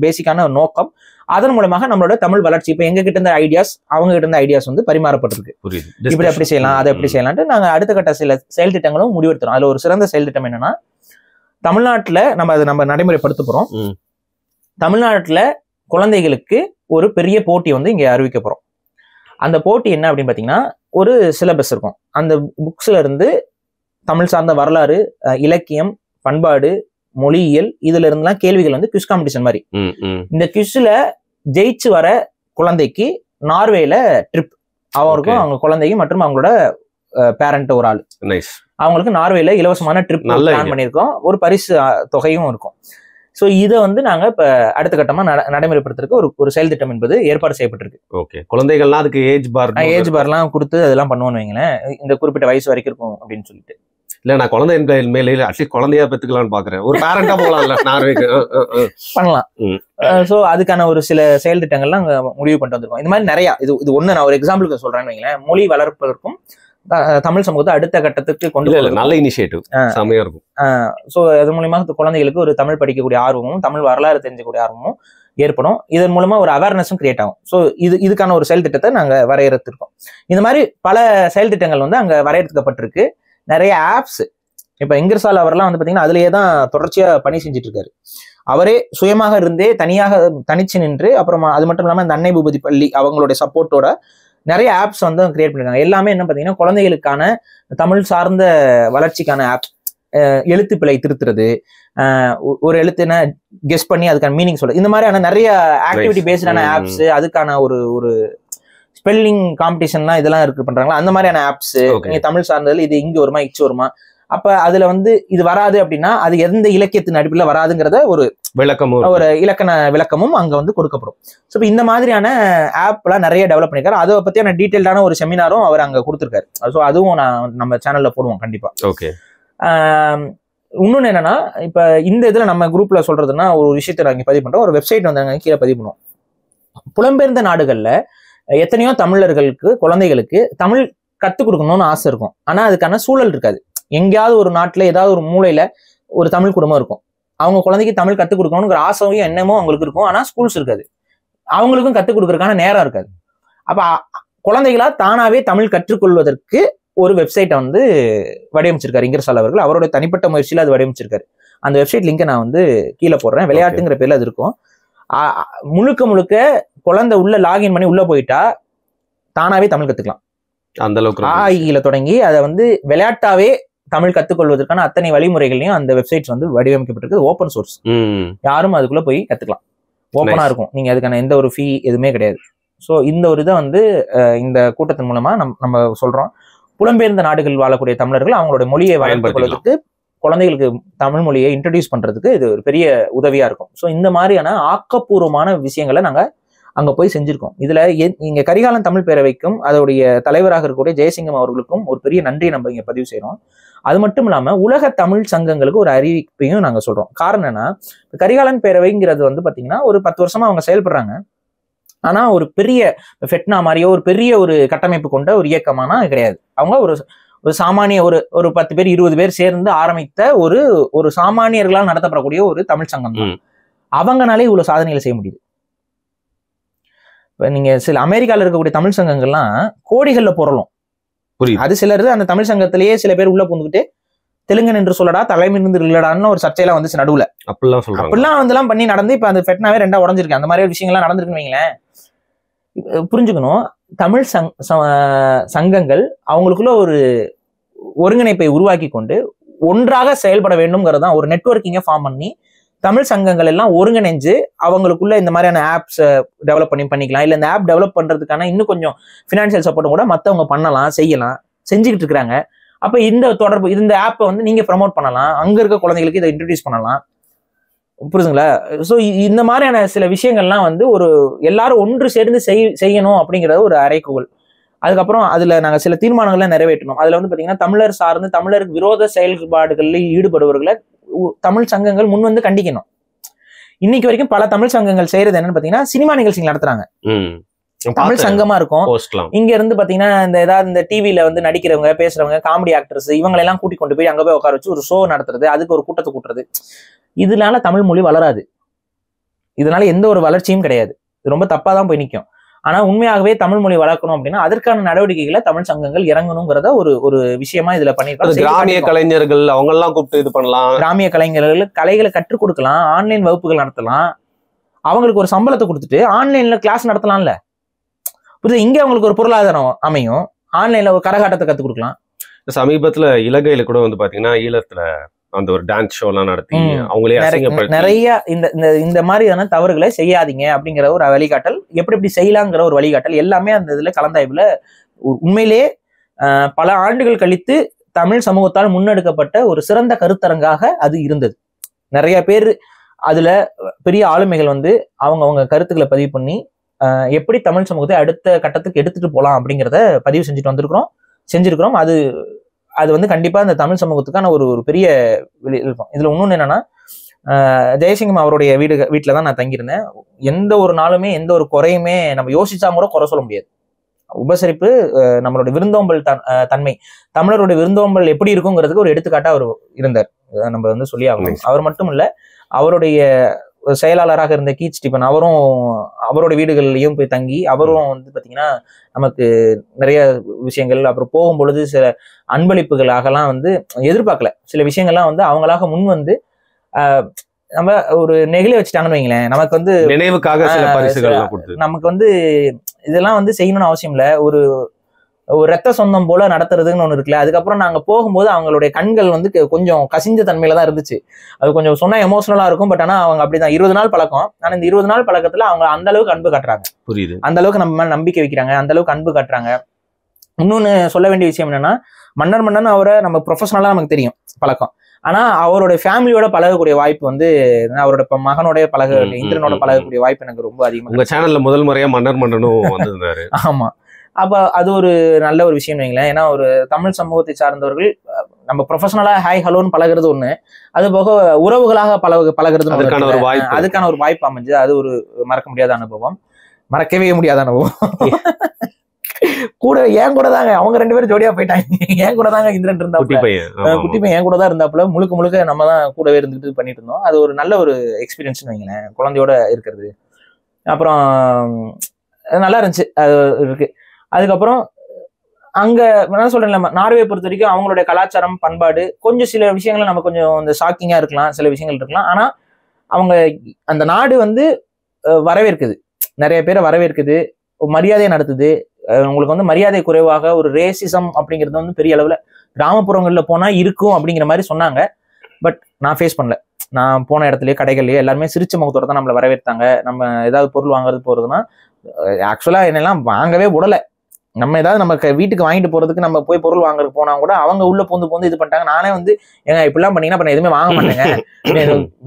[SPEAKER 2] பேசிக்கான நோக்கம். அதன் மூலமாக நம்மளோட தமிழ் வளர்ச்சி, இப்ப எங்க கிட்ட இருந்த ஐடியாஸ் அவங்க கிட்ட இருந்த ஐடியாஸ் வந்து பரிமாறப்பட்டிருக்கு. இப்படி எப்படி செய்யலாம், அதை எப்படி செய்யலாம்னு நாங்க அடுத்த கட்ட சில செயல் திட்டங்களும் முடிவெடுத்துறோம். அதுல ஒரு சிறந்த செயல் திட்டம் என்னன்னா, தமிழ்நாட்டுல நம்ம நடைமுறைப்படுத்த போறோம். தமிழ்நாட்டுல குழந்தைகளுக்கு ஒரு பெரிய போட்டி வந்து இங்க அறிவிக்க போறோம். அந்த போட்டி என்ன அப்படின்னு பாத்தீங்கன்னா, ஒரு சிலபஸ் இருக்கும். அந்த புக்ஸ்ல இருந்து தமிழ் சார்ந்த வரலாறு, இலக்கியம், பண்பாடு, மொழியியல், இதுல இருந்துலாம் கேள்விகள் வந்து குவிஸ் காம்படிஷன் மாதிரி. இந்த குவிஸ்ல ஜெயிச்சு வர குழந்தைக்கு நார்வேல ட்ரிப், அவருக்கும் அவங்க குழந்தைக்கு மற்றும் அவங்களோட பேரண்ட் ஒரு ஆள், அவங்களுக்கு நார்வேல இலவசமான ட்ரிப் பிளான் பண்ணியிருக்கோம். ஒரு பரிசு தொகையும் இருக்கும். ஸோ இதை வந்து நாங்க இப்ப அடுத்த கட்டமா நடைமுறைப்படுத்துறதுக்கு ஒரு செயல் திட்டம் என்பது ஏற்பாடு செய்யப்பட்டிருக்கு. ஓகே, குழந்தைகள்லாம் அதுக்கு ஏஜ் பார்லாம் கொடுத்து அதெல்லாம் பண்ணுவோன்னு வைங்களேன், இந்த குறிப்பிட்ட வயசு வரைக்கும் இருக்கும் அப்படின்னு சொல்லிட்டு. இல்ல நான் குழந்தை மேல அட்லீஸ்ட் குழந்தையா பெத்துக்கலாம்னு பாக்குறேன். ஒரு பேரண்டா போகலாம்ல, பண்ணலாம். சோ அதுக்கான ஒரு சில செயல் திட்டங்கள்லாம் முடிவு பண்ணிட்டு வந்திருக்கோம். இந்த மாதிரி நிறைய இது ஒண்ணு நான் ஒரு எக்ஸாம்பிளுக்கு சொல்றேன்னு வைங்களேன். மொழி வளர்ப்பதற்கும் தமிழ் சமூகத்தை அடுத்த கட்டத்துக்கு கொண்டு
[SPEAKER 1] நல்ல இனிஷியேட்டிவ், செமையா இருக்கும்.
[SPEAKER 2] ஸோ அது மூலமா குழந்தைகளுக்கு ஒரு தமிழ் படிக்கக்கூடிய ஆர்வமும் தமிழ் வரலாறு தெரிஞ்சக்கூடிய ஆர்வமும் ஏற்படும். இதன் மூலமா ஒரு அவேர்னஸும் கிரியேட் ஆகும். ஸோ இதுக்கான ஒரு செயல் திட்டத்தை நாங்கள் வரையறுத்திருக்கோம். இந்த மாதிரி பல செயல் திட்டங்கள் வந்து அங்கே வரையறுக்கப்பட்டிருக்கு. நிறைய ஆப்ஸ், இப்போ இங்கர்சால் அவர்லாம் வந்து பார்த்தீங்கன்னா அதுலேயே தான் தொடர்ச்சியாக பணி செஞ்சுட்டு இருக்காரு. அவரே சுயமாக இருந்தே தனிச்சு நின்று, அப்புறமா அது மட்டும் இல்லாமல் இந்த அன்னை பூபதி பள்ளி அவங்களுடைய சப்போர்ட்டோட நிறைய ஆப்ஸ் வந்து கிரியேட் பண்ணிருக்காங்க. எல்லாமே என்ன பார்த்தீங்கன்னா குழந்தைகளுக்கான தமிழ் சார்ந்த வளர்ச்சிக்கான ஆப், எழுத்து பிழை திருத்துறது, ஒரு எழுத்துன கெஸ் பண்ணி அதுக்கான மீனிங் சொல்றது, இந்த மாதிரியான நிறைய ஆக்டிவிட்டி பேஸ்டான ஆப்ஸ், அதுக்கான ஒரு ஸ்பெல்லிங் காம்படிஷன்லாம் இதெல்லாம் இருக்கு பண்றாங்களா, அந்த மாதிரியான ஆப்ஸ் நீங்க தமிழ் சார்ந்ததுல இது இங்க வருமா இச்சு வருமா, அப்ப அதுல வந்து இது வராது அப்படின்னா அது எந்த இலக்கியத்தின் அடிப்படையில் வராதுங்கிறத ஒரு இலக்கண விளக்கமும் அங்க வந்து கொடுக்கப்படும். ஸோ இந்த மாதிரியான ஆப்லாம் நிறைய டெவலப் பண்ணிருக்காரு. அதை பத்தியான டீட்டெயில்டான ஒரு செமினாரும் அவர் அங்க கொடுத்துருக்காரு. ஸோ அதுவும் நம்ம சேனல்ல போடுவோம் கண்டிப்பா.
[SPEAKER 1] ஓகே.
[SPEAKER 2] இன்னொன்னு என்னன்னா, இப்ப இந்த இதுல நம்ம குரூப்ல சொல்றதுன்னா ஒரு விஷயத்த நாங்க பதிவு பண்றோம். ஒரு வெப்சைட் வந்து நாங்க கீழே பதிவு பண்ணுவோம். புலம்பெயர்ந்த நாடுகள்ல எத்தனையோ தமிழர்களுக்கு குழந்தைகளுக்கு தமிழ் கத்துக் கொடுக்கணும்னு ஆசை இருக்கும். ஆனா அதுக்கான சூழல் இருக்காது. எங்கேயாவது ஒரு நாட்டுல ஏதாவது ஒரு மூலையில ஒரு தமிழ் குடும்பம் இருக்கும். அவங்க குழந்தைக்கு தமிழ் கத்துக் கொடுக்கணுங்கிற ஆசையும் எண்ணமோ அவங்களுக்கு இருக்கும். ஆனா ஸ்கூல்ஸ் இருக்காது, அவங்களுக்கும் கத்துக் கொடுக்கறதுக்கான நேரம் இருக்காது. அப்ப குழந்தைகளா தானாவே தமிழ் கற்றுக்கொள்வதற்கு ஒரு வெப்சைட்டை வந்து வடிவமைச்சிருக்காரு இங்கர்சால் அவர்கள். அவரோட தனிப்பட்ட முயற்சியில அது வடிவமைச்சிருக்காரு. அந்த வெப்சைட் லிங்கை நான் வந்து கீழே போடுறேன். விளையாட்டுங்கிற பேர்ல அது இருக்கும். முழுக்க குழந்தை உள்ள லாகின் பண்ணி உள்ள போயிட்டா தானாவே தமிழ் கத்துக்கலாம். அந்த அளவுக்கு ஆயில தொடங்கி அதை வந்து விளையாட்டாவே தமிழ் கத்துக்கொள்வதற்கான அத்தனை வழிமுறைகளையும் அந்த வெப்சைட்ஸ் வந்து வடிவமைக்கப்பட்டிருக்கு. ஓப்பன் சோர்ஸ், யாரும் அதுக்குள்ள போய் கத்துக்கலாம். ஓப்பனா இருக்கும். நீங்க அதுக்கான எந்த ஒரு ஃபீ எதுவுமே கிடையாது. ஸோ இந்த ஒரு இதை வந்து இந்த கூட்டத்தின் மூலமா நம்ம சொல்றோம். புலம்பெயர்ந்த நாடுகள் வாழக்கூடிய தமிழர்கள் அவங்களுடைய மொழியை வளர்ப்பதற்கு, குழந்தைகளுக்கு தமிழ் மொழியை இன்ட்ரடியூஸ் பண்றதுக்கு இது ஒரு பெரிய உதவியா இருக்கும். ஸோ இந்த மாதிரியான ஆக்கப்பூர்வமான விஷயங்களை நாங்க அங்க போய் செஞ்சிருக்கோம். இதுல இங்க கரிகாலன் தமிழ் பேரவைக்கும் அதோடைய தலைவராக இருக்கக்கூடிய ஜெயசிங்கம் அவர்களுக்கும் ஒரு பெரிய நன்றியை நம்ம இங்க பதிவு செய்யறோம். அது மட்டும் இல்லாம உலக தமிழ் சங்கங்களுக்கு ஒரு அறிவிப்பையும் நாங்க சொல்றோம். காரணம் என்ன, கரிகாலன் பேரவைங்கிறது வந்து பாத்தீங்கன்னா ஒரு 10 வருஷமா அவங்க செயல்படுறாங்க. ஆனா ஒரு பெரிய ஃபெட்னா மாதிரியோ ஒரு பெரிய ஒரு கட்டமைப்பு கொண்ட ஒரு இயக்கமானா கிடையாது. அவங்க ஒரு சாமானிய ஒரு 10 பேர் 20 பேர் சேர்ந்து ஆரம்பித்த ஒரு சாமானியர்களால் நடத்தப்படக்கூடிய ஒரு தமிழ் சங்கம் தான். அவங்கனாலே இவ்வளவு சாதனைகளை செய்ய முடியுது. இப்ப நீங்க சில அமெரிக்கால இருக்கக்கூடிய தமிழ் சங்கங்கள்லாம் கோடிகள்ல பொருளும். அது சிலர் அந்த தமிழ் சங்கத்திலேயே சில பேர் உள்ள புந்துக்கிட்டு தெலுங்கன் என்று சொல்லடா தலைமை இருந்து இல்லடான்னு ஒரு சர்ச்சையெல்லாம் வந்துச்சு நடுவுல. அப்படிலாம் வந்து பண்ணி நடந்து இப்ப அந்த ஃபெட்னாவே 2 உடஞ்சிருக்கு. அந்த மாதிரி விஷயங்கள்லாம் நடந்திருக்குன்னு வைங்களேன். புரிஞ்சுக்கணும், தமிழ் சங்கங்கள் அவங்களுக்குள்ள ஒரு ஒருங்கிணைப்பை உருவாக்கி கொண்டு ஒன்றாக செயல்பட வேண்டும்ங்கிறது தான். ஒரு நெட்வொர்க்கிங்கை ஃபார்ம் பண்ணி தமிழ் சங்கங்கள் எல்லாம் ஒருங்கிணைஞ்சு அவங்களுக்குள்ள இந்த மாதிரியான ஆப்ஸ் டெவலப் பண்ணிக்கலாம். இல்லை இந்த ஆப் டெவலப் பண்றதுக்கான இன்னும் கொஞ்சம் ஃபினான்ஷியல் சப்போர்ட்டும் கூட மற்றவங்க பண்ணலாம், செஞ்சுக்கிட்டு இருக்கிறாங்க. அப்போ இந்த தொடர்பு இந்த ஆப்பை வந்து நீங்க ப்ரமோட் பண்ணலாம், அங்க இருக்க குழந்தைகளுக்கு இதை இன்ட்ரடியூஸ் பண்ணலாம். புரியுதுங்களா? ஸோ இந்த மாதிரியான சில விஷயங்கள்லாம் வந்து ஒரு எல்லாரும் ஒன்று சேர்ந்து செய்யணும் அப்படிங்கிறது ஒரு அறைகூவல். அதுக்கப்புறம் அதுல நாங்கள் சில தீர்மானங்களை நிறைவேற்றணும். அதுல வந்து பாத்தீங்கன்னா தமிழர் சார்ந்து தமிழருக்கு விரோத செயல்பாடுகளில் ஈடுபடுபவர்களை தமிழ் சங்கங்கள் முன் வந்து கண்டிக்கணும். இன்னைக்கு வரைக்கும் பல தமிழ் சங்கங்கள் செய்யறது என்னன்னு பாத்தீங்கன்னா சினிமா நிகழ்ச்சிகள் நடத்துறாங்க. தமிழ் சங்கமா இருக்கும். இங்க இருந்து பாத்தீங்கன்னா இந்த டிவில வந்து நடிக்கிறவங்க பேசுறவங்க காமெடி ஆக்டர்ஸ் இவங்களெல்லாம் கூட்டி கொண்டு போய் அங்க போய் உட்கார வச்சு ஒரு ஷோ நடத்துறது, அதுக்கு ஒரு கூட்டத்தை கூட்டுறது. இதனால தமிழ் மொழி வளராது. இதனால எந்த ஒரு வளர்ச்சியும் கிடையாது. இது ரொம்ப தப்பா தான் போய் நிற்கும். ஆனா உண்மையாகவே தமிழ் மொழி வளர்க்கணும் அப்படின்னா அதற்கான நடவடிக்கைகளை தமிழ் சங்கங்கள் இறங்கணுங்கிறத ஒரு விஷயமா இதுல பண்ணிருக்காங்க.
[SPEAKER 1] கிராமிய கலைஞர்கள் அவங்க எல்லாம் கூப்பிட்டு இது பண்ணலாம்.
[SPEAKER 2] கிராமிய கலைஞர்கள் கலைகளை கற்றுக் கொடுக்கலாம், ஆன்லைன் வகுப்புகள் நடத்தலாம், அவங்களுக்கு ஒரு சம்பளத்தை கொடுத்துட்டு ஆன்லைன்ல கிளாஸ் நடத்தலாம்ல. புரியுது? இங்க அவங்களுக்கு ஒரு பொருளாதாரம் அமையும், ஆன்லைன்ல ஒரு கரகாட்டத்தை கத்துக் கொடுக்கலாம்.
[SPEAKER 1] சமீபத்துல இலங்கையில கூட வந்து பாத்தீங்கன்னா ஈழத்துல அந்த ஒரு டான்ஸ் ஷோ எல்லாம் நடத்தி அவங்களே
[SPEAKER 2] நிறைய இந்த மாதிரியான தவறுகளை செய்யாதீங்க அப்படிங்கிற ஒரு வழிகாட்டல், எப்படி செய்யலாங்கிற ஒரு வழிகாட்டல் எல்லாமே அந்த இதுல கலந்தாய்வுல உண்மையிலேயே பல ஆண்டுகள் கழித்து தமிழ் சமூகத்தால் முன்னெடுக்கப்பட்ட ஒரு சிறந்த கருத்தரங்காக அது இருந்தது. நிறைய பேர் அதுல பெரிய ஆளுமைகள் வந்து அவங்க கருத்துக்களை பதிவு பண்ணி எப்படி தமிழ் சமூகத்தை அடுத்த கட்டத்துக்கு எடுத்துட்டு போகலாம் அப்படிங்கிறத பதிவு செஞ்சிருக்கிறோம். அது வந்து கண்டிப்பா இந்த தமிழ் சமூகத்துக்கான ஒரு பெரிய இருக்கும். இதுல இன்னொன்னு என்னன்னா, ஜெயசிங்கம் அவருடைய வீட்டுல தான் நான் தங்கியிருந்தேன். எந்த ஒரு நாளுமே எந்த ஒரு குறையுமே நம்ம யோசிச்சா கூட குறை சொல்ல முடியாது. உபசரிப்பு, நம்மளோட விருந்தோம்பல் தன்மை, தமிழரோட விருந்தோம்பல் எப்படி இருக்குங்கிறதுக்கு ஒரு எடுத்துக்காட்டா அவர் இருந்தார். நம்ம வந்து சொல்லி ஆகணும். அவர் மட்டும் இல்ல, அவருடைய செயலாளராக இருந்த கீத் ஸ்டீபன் அவரும் அவரோட வீடுகள்லயும் போய் தங்கி அவரும் வந்து பாத்தீங்கன்னா நமக்கு நிறைய விஷயங்கள், அப்புறம் போகும்பொழுது சில அன்பளிப்புகளாகலாம் வந்து எதிர்பார்க்கல, சில விஷயங்கள்லாம் வந்து அவங்களாக முன் வந்து நம்ம ஒரு நெகிழ வச்சுட்டாங்கன்னு வைங்களேன், நமக்கு வந்து
[SPEAKER 1] நினைவுக்காக சில பரிசுகள்
[SPEAKER 2] நமக்கு வந்து இதெல்லாம் வந்து செய்யணும்னு அவசியம் இல்லை, ஒரு ரத்த சொந்தம் போல நடத்துறதுன்னு ஒண்ணு இருக்குல்ல. அதுக்கப்புறம் நாங்க போகும்போது அவங்களுடைய கண்கள் வந்து கொஞ்சம் கசிஞ்ச தன்மையில தான் இருந்துச்சு. அது கொஞ்சம் சொன்னா எமோஷனலா இருக்கும். பட் ஆனா அவங்க அப்படிதான் 20 நாள் பழக்கம். ஆனா இந்த 20 நாள் பழக்கத்துல அவங்க அந்த அளவுக்கு அன்பு காட்டுறாங்க.
[SPEAKER 1] புரியுது.
[SPEAKER 2] அந்த அளவுக்கு நம்ம மேல நம்பிக்கை வைக்கிறாங்க, அந்த அளவுக்கு அன்பு காட்டுறாங்க. இன்னொன்னு சொல்ல வேண்டிய விஷயம் என்னன்னா, மன்னன் அவரை நம்ம ப்ரொஃபஷனலா நமக்கு தெரியும் பழக்கம். ஆனா அவருடைய ஃபேமிலியோட பழகக்கூடிய வாய்ப்பு வந்து அவரோட மகனோட இந்திரனோட பழகக்கூடிய வாய்ப்பு எனக்கு ரொம்ப அதிகமா.
[SPEAKER 1] உங்க சேனல்ல முதல் முறையா மன்னனும் வந்திருந்தாரு.
[SPEAKER 2] ஆமா. அப்ப அது ஒரு நல்ல ஒரு விஷயம் வைங்களேன். ஏன்னா ஒரு தமிழ் சமூகத்தை சார்ந்தவர்கள் நம்ம ப்ரொஃபஷனலா ஹாய் ஹலோன்னு பழகிறது ஒண்ணு, அது போக உறவுகளாக பழகிறது அதுக்கான ஒரு வாய்ப்பு அமைஞ்சு அது ஒரு மறக்க முடியாத அனுபவம், மறக்கவே முடியாத அனுபவம். கூட என் கூட தாங்க அவங்க 2 பேரும் ஜோடியா போயிட்டாங்க. என் கூட தாங்க இந்திரன் இருந்தாப்புல, குட்டி பையன் என் கூட தான் இருந்தாப்புல. முழுக்க நம்ம தான் கூடவே இருந்துட்டு பண்ணிட்டு இருந்தோம். அது ஒரு நல்ல ஒரு எக்ஸ்பீரியன்ஸ் வைங்களேன், குழந்தையோட இருக்கிறது. அப்புறம் நல்லா இருந்துச்சு, அது இருக்கு. அதுக்கப்புறம் அங்க என்ன சொல்றேன், நார்வே பொறுத்த வரைக்கும் அவங்களுடைய கலாச்சாரம் பண்பாடு கொஞ்சம் சில விஷயங்கள் நம்ம கொஞ்சம் இந்த ஷாக்கிங்கா இருக்கலாம், சில விஷயங்கள் இருக்கலாம். ஆனா அவங்க அந்த நாடு வந்து வரவேற்குது, நிறைய பேரை வரவேற்குது, மரியாதையை நடத்துது. உங்களுக்கு வந்து மரியாதை குறைவாக ஒரு ரேசிசம் அப்படிங்கிறது வந்து பெரிய அளவுல கிராமப்புறங்கள்ல போனா இருக்கும் அப்படிங்கிற மாதிரி சொன்னாங்க. பட் நான் ஃபேஸ் பண்ணல. நான் போன இடத்துலயே கடைகள்லயே எல்லாருமே சிரிச்ச முகத்தோட தான் நம்மளை வரவேற்றாங்க. நம்ம ஏதாவது பொருள் வாங்குறது போறதுன்னா ஆக்சுவலா என்னெல்லாம் வாங்கவே விடலை. நம்ம ஏதாவது நம்ம வீட்டுக்கு வாங்கிட்டு போறதுக்கு நம்ம போய் பொருள் வாங்குறதுக்கு போனா கூட அவங்க உள்ள போந்து இது பண்ணிட்டாங்க. நானே வந்து ஏங்க இப்படிலாம் பண்ணீங்கன்னா அப்ப நான் எதுவுமே வாங்க மாட்டேங்க,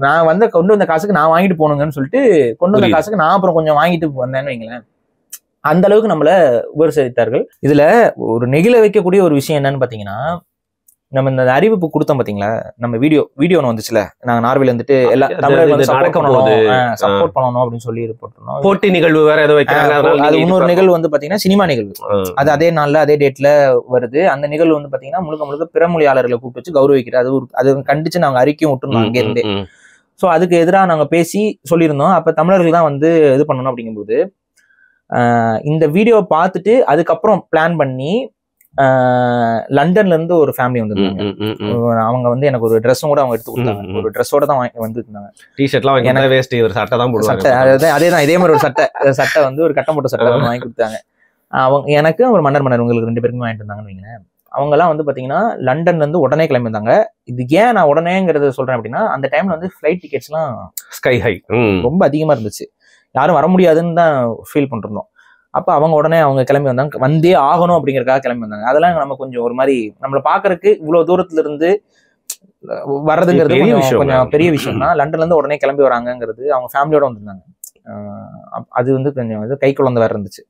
[SPEAKER 2] நான் வந்து கொண்டு வந்த காசுக்கு நான் வாங்கிட்டு போகணுங்கன்னு சொல்லிட்டு கொண்டு வந்த காசுக்கு நான் அப்புறம் கொஞ்சம் வாங்கிட்டு வந்தேன்னு வைங்களேன். அந்த அளவுக்கு நம்மள உபசரித்தார்கள். இதுல ஒரு நெகிழ வைக்கக்கூடிய ஒரு விஷயம் என்னன்னு பாத்தீங்கன்னா, நம்ம இந்த அறிவிப்பு கொடுத்தோம் பாத்தீங்களா, நம்ம வீடியோ வந்துச்சுல, நாங்க நார்வேல இருந்துட்டு எல்லா தமிழர்கள் சப்போர்ட் பண்ணணும் அப்படின்னு சொல்லி போட்டோம். போட்டி நிகழ்வு வேற ஏதோ வைக்கிறாங்க. அது இன்னொரு நிகழ்வு வந்து பாத்தீங்கன்னா சினிமா நிகழ்வு. அது அதே நாள்ல அதே டேட்ல வருது. அந்த நிகழ்வு வந்து பாத்தீங்கன்னா முழுக்க பிறமொழியாளர்களை கூப்பிட்டு வச்சு கௌரவிக்கிறார். அது கண்டிச்சு நாங்க அறிக்கையும் விட்டுருந்தோம் அங்கே இருந்தே. சோ அதுக்கு எதிராக நாங்க பேசி சொல்லியிருந்தோம். அப்ப தமிழர்கள் தான் வந்து இது பண்ணணும் அப்படிங்கும்போது இந்த வீடியோவை பார்த்துட்டு அதுக்கப்புறம் பிளான் பண்ணி லண்டன்ல இருந்து ஒரு ஃபேமிலி வந்திருந்தாங்க. அவங்க வந்து எனக்கு ஒரு ட்ரெஸ்ஸும் கூட அவங்க எடுத்து கொடுத்தாங்க. ஒரு ட்ரெஸ்ஸோட தான் வந்துருந்தாங்க. அதேதான் இதே மாதிரி ஒரு சட்டை வந்து ஒரு கட்டம் போட்ட சட்டை வாங்கி கொடுத்தாங்க. அவங்க எனக்கு ஒரு மன்னர் உங்களுக்கு 2 பேருக்குமே வாங்கிட்டு இருந்தாங்கன்னு வைங்களேன். அவங்க எல்லாம் வந்து பாத்தீங்கன்னா லண்டன்ல இருந்து உடனே கிளம்பி வந்தாங்க. இது ஏன் நான் உடனேங்கிறத சொல்றேன் அப்படின்னா, அந்த டைம்ல வந்து ஃபிளைட் டிக்கெட்ஸ் எல்லாம் ஸ்கை ஹை ரொம்ப அதிகமா இருந்துச்சு. யாரும் வர முடியாதுன்னு தான் ஃபீல் பண்ணிருந்தோம். அப்ப அவங்க உடனே அவங்க கிளம்பி வந்தாங்க, வந்தே ஆகணும் அப்படிங்கறதுக்காக கிளம்பி வந்தாங்க. அதெல்லாம் நம்ம கொஞ்சம் ஒரு மாதிரி நம்மளை பாக்குறதுக்கு இவ்வளவு தூரத்துல இருந்து வர்றதுங்கிறது கொஞ்சம் பெரிய விஷயம் தான். லண்டன்ல இருந்து உடனே கிளம்பி வராங்கிறது, அவங்க ஃபேமிலியோட வந்திருந்தாங்க. அது வந்து கொஞ்சம் வந்து கை குழந்தை வேற இருந்துச்சு.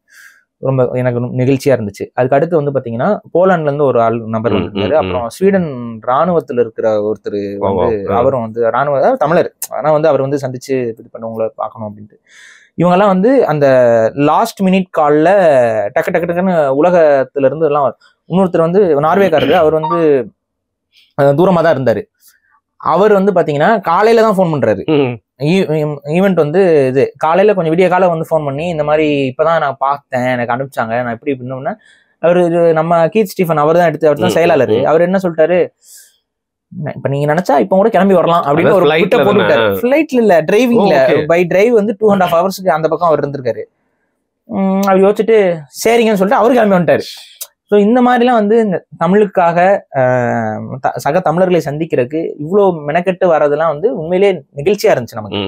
[SPEAKER 2] ரொம்ப எனக்கு நிகழ்ச்சியா இருந்துச்சு. அதுக்கு அடுத்து வந்து பாத்தீங்கன்னா போலாண்ட்ல இருந்து ஒரு நபர் வந்திருந்தாரு. அப்புறம் ஸ்வீடன் ராணுவத்துல இருக்கிற ஒருத்தர் வந்து அவரும் வந்து ராணுவ தமிழர், ஆனா வந்து அவர் வந்து சந்திச்சு இது பண்ணவங்களை பார்க்கணும் அப்படின்ட்டு. இவங்கெல்லாம் வந்து அந்த லாஸ்ட் மினிட் கால்ல டக்குன்னு உலகத்துல இருந்து எல்லாம். இன்னொருத்தர் வந்து நார்வேக்காரரு, அவர் வந்து தூரமா தான் இருந்தாரு. அவர் வந்து பாத்தீங்கன்னா காலையில தான் ஃபோன் பண்றாரு. ஈவெண்ட் வந்து இது காலையில கொஞ்சம் விடிய காலை வந்து ஃபோன் பண்ணி இந்த மாதிரி இப்பதான் நான் பார்த்தேன், எனக்கு அனுப்பிச்சாங்க, நான் இப்படி பண்ணோம்னா அவரு நம்ம கீத் ஸ்டீஃபன் அவர் தான் அவர் தான் செயலாளர். அவர் என்ன சொல்லிட்டாரு, இப்ப நீங்க நினைச்சா இப்ப கூட கிளம்பி வரலாம் அப்படின்னு ஒரு ஃபிளைட்ல இல்ல டிரைவிங்ல பை டிரைவ் வந்து 2.5 hours அந்த பக்கம் அவர் இருந்திருக்காரு. அவர் யோசிச்சுட்டு சரிங்கன்னு சொல்லிட்டு அவரு கிளம்பி வந்துட்டாரு. ஸோ இந்த மாதிரிலாம் வந்து இந்த தமிழுக்காக சக தமிழர்களை சந்திக்கிறதுக்கு இவ்வளவு மெனக்கெட்டு வர்றதெல்லாம் வந்து உண்மையிலேயே நிகழ்ச்சியா இருந்துச்சு நமக்கு.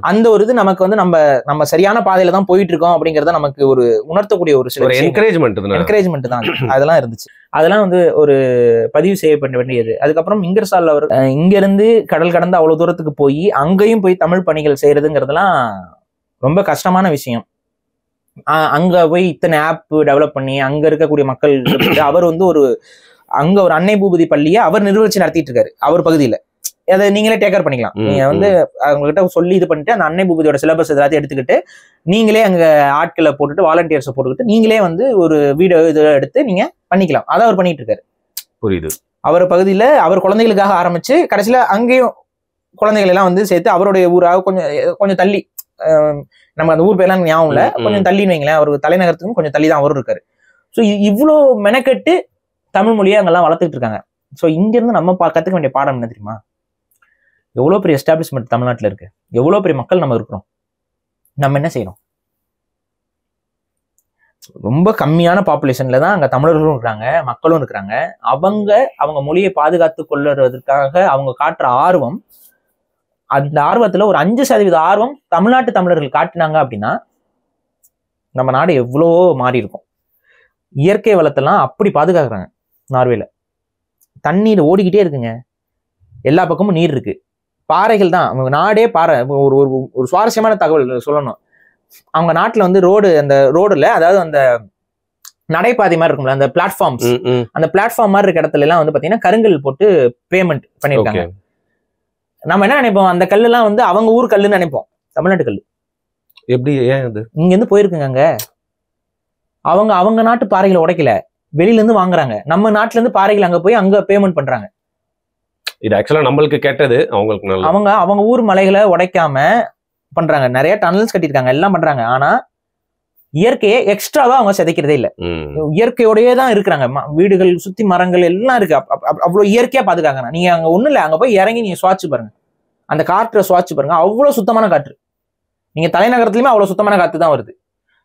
[SPEAKER 2] அந்த ஒரு இது நமக்கு வந்து நம்ம சரியான பாதையில தான் போயிட்டு இருக்கோம் அப்படிங்கறத நமக்கு ஒரு உணர்த்தக்கூடிய ஒரு சில என்கரேஜ்மெண்ட் தான் அதெல்லாம் இருந்துச்சு. அதெல்லாம் வந்து ஒரு பதிவு செய்யப்பட வேண்டியது. அதுக்கப்புறம் இங்கர்சால் அவர் இங்க இருந்து கடல் கடந்து அவ்வளவு தூரத்துக்கு போய் அங்கேயும் போய் தமிழ் பணிகள் செய்யறதுங்கிறதுலாம் ரொம்ப கஷ்டமான விஷயம். அங்க போய் இத்தனை ஆப் டெவலப் பண்ணி அங்க இருக்கக்கூடிய மக்கள் அவர் வந்து அங்க ஒரு அன்னை பூபதி பள்ளியை அவர் நிர்வகிச்சு நடத்திட்டு இருக்காரு அவர் பகுதியில. அதை நீங்களே டேக்கர் பண்ணிக்கலாம். நீங்க வந்து அவங்க கிட்ட சொல்லி இது பண்ணிட்டு அந்த அன்னை பூபதியோட சிலபஸ் எல்லாத்தையும் எடுத்துக்கிட்டு நீங்களே அங்க ஆட்களை போட்டுட்டு வாலண்டியர்ஸை போட்டுக்கிட்டு நீங்களே வந்து ஒரு வீடியோ இது எடுத்து நீங்க பண்ணிக்கலாம். அதை அவர் பண்ணிட்டு இருக்காரு.
[SPEAKER 1] புரியுது.
[SPEAKER 2] அவர் பகுதியில அவர் குழந்தைகளுக்காக ஆரம்பிச்சு கடைசியில அங்கேயும் குழந்தைகள் எல்லாம் வந்து சேர்த்து அவருடைய ஊராக கொஞ்சம் தள்ளி, நம்ம அந்த ஊர் பேர்லாம் ஞாபகம் இல்ல, கொஞ்சம் தள்ளின்னு வைங்களேன், அவர் தலைநகரத்துக்கும் கொஞ்சம் தள்ளி தான் அவரும் இருக்காரு. ஸோ இவ்வளோ மெனக்கெட்டு தமிழ் மொழியை அங்கெல்லாம் வளர்த்துட்டு இருக்காங்க. ஸோ இங்க இருந்து நம்ம கத்துக்க வேண்டிய பாடம் என்ன தெரியுமா? எவ்வளோ பெரிய எஸ்டாப்ளிஷ்மெண்ட் தமிழ்நாட்டில் இருக்கு, எவ்வளோ பெரிய மக்கள் நம்ம இருக்கிறோம், நம்ம என்ன செய்யணும்? ரொம்ப கம்மியான பாப்புலேஷன்ல தான் அங்க தமிழர்களும் இருக்கிறாங்க, மக்களும் இருக்கிறாங்க. அவங்க மொழியை பாதுகாத்து கொள்ளுறதுக்காக அவங்க காட்டுற ஆர்வம், அந்த ஆர்வத்துல ஒரு 5% ஆர்வம் தமிழ்நாட்டு தமிழர்கள் காட்டினாங்க அப்படின்னா நம்ம நாடு எவ்வளவோ மாறி இருக்கும். இயற்கை வளத்தெல்லாம் அப்படி பாதுகாக்கிறாங்க நார்வேல. தண்ணீர் ஓடிக்கிட்டே இருக்குங்க, எல்லா பக்கமும் நீர் இருக்கு, பாறைகள் தான் நாடே பாறை. ஒரு சுவாரஸ்யமான தகவல் சொல்லணும். அவங்க நாட்டுல வந்து அந்த ரோடுல, அதாவது அந்த நடைபாதை மாதிரி இருக்கும்ல, அந்த பிளாட்ஃபார்ம்ஸ், அந்த பிளாட்ஃபார்ம் மாதிரி இருக்க இடத்துல எல்லாம் வந்து பாத்தீங்கன்னா கருங்கல் போட்டு பேமெண்ட் பண்ணிருக்காங்க. நம்ம என்ன நினைப்போம், அந்த கல்லு எல்லாம் வந்து அவங்க ஊர் கல்லுன்னு நினைப்போம். தமிழ்நாட்டு கல்லு.
[SPEAKER 1] எப்படி? ஏன் அது
[SPEAKER 2] இங்க இருந்து போயிருக்குங்க. அங்க அவங்க நாட்டு பாறைகளை உடைக்கல, வெளியில இருந்து வாங்குறாங்க. நம்ம நாட்டுல இருந்து பாறைகள் அங்க போய் அங்க பேமெண்ட் பண்றாங்க.
[SPEAKER 1] இது ஆக்சுவலா நம்மளுக்கு கெட்டது, அவங்களுக்கு நல்லது.
[SPEAKER 2] அவங்க ஊர் மலைகளை உடைக்காம பண்றாங்க, நிறைய டனல்ஸ் கட்டிருக்காங்க, எல்லாம் பண்றாங்க. ஆனா இயற்கையை எக்ஸ்ட்ராவா அவங்க சிதைக்கிறதே இல்லை, இயற்கையோடயே தான் இருக்கிறாங்க. வீடுகள் சுத்தி மரங்கள் எல்லாம் இருக்கு, அவ்வளவு இயற்கையா பாதுகாங்க. நீங்க அங்க ஒண்ணு இல்லை, அங்க போய் இறங்கி நீங்க சுவாச்சு பாருங்க, அந்த காற்றை சுவாச்சு பாருங்க, அவ்வளவு சுத்தமான காற்று. நீங்க தலைநகரத்துலயுமே அவ்வளவு சுத்தமான காற்று தான் வருது.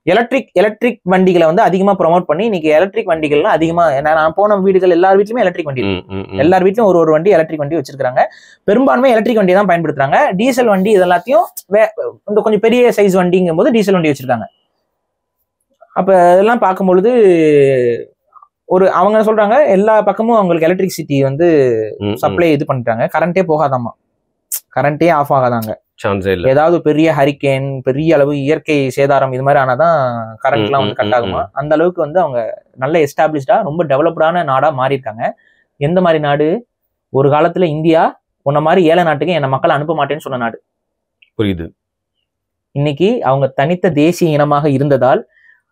[SPEAKER 2] எலக்ட்ரிக் வண்டிகளை வந்து அதிகமா ப்ரொமோட் பண்ணி இன்னைக்கு எலக்ட்ரிக் வண்டிகள்லாம் அதிகமா, நான் போன வீடுகள் எல்லார் வீட்லயுமே எலக்ட்ரிக் வண்டி, எல்லார் வீட்லயும் ஒரு வண்டி எலக்ட்ரிக் வண்டி வச்சிருக்காங்க. பெரும்பான்மை எலக்ட்ரிக் வண்டியை தான் பயன்படுத்துறாங்க. டீசல் வண்டி இதெல்லாத்தையும் இந்த கொஞ்சம் பெரிய சைஸ் வண்டிங்கும் போது டீசல் வண்டி வச்சிருக்காங்க. அப்ப இதெல்லாம் பார்க்கும்பொழுது அவங்க சொல்றாங்க எல்லா பக்கமும் அவங்களுக்கு எலக்ட்ரிசிட்டி வந்து சப்ளை இது பண்ணிட்டாங்க. கரண்டே போகாதாமா, கரண்டே ஆஃப் ஆகாதாங்க. ஏதாவது பெரிய ஹரிக்கேன், பெரிய அளவு இயற்கை சேதாரம் இது மாதிரி ஆனாதான் கரண்ட் எல்லாம் வந்து கட் ஆகுமா. அந்த அளவுக்கு வந்து அவங்க நல்ல எஸ்டாப்ளிஷ்டா ரொம்ப டெவலப்டான நாடா மாறி இருக்காங்க. எந்த மாதிரி நாடு? ஒரு காலத்துல இந்தியா உன்ன மாதிரி ஏழை நாட்டுக்கு என்ன மக்களை அனுப்ப மாட்டேன்னு சொன்ன நாடு.
[SPEAKER 1] புரியுது.
[SPEAKER 2] இன்னைக்கு அவங்க தனித்த தேசிய இனமாக இருந்ததால்,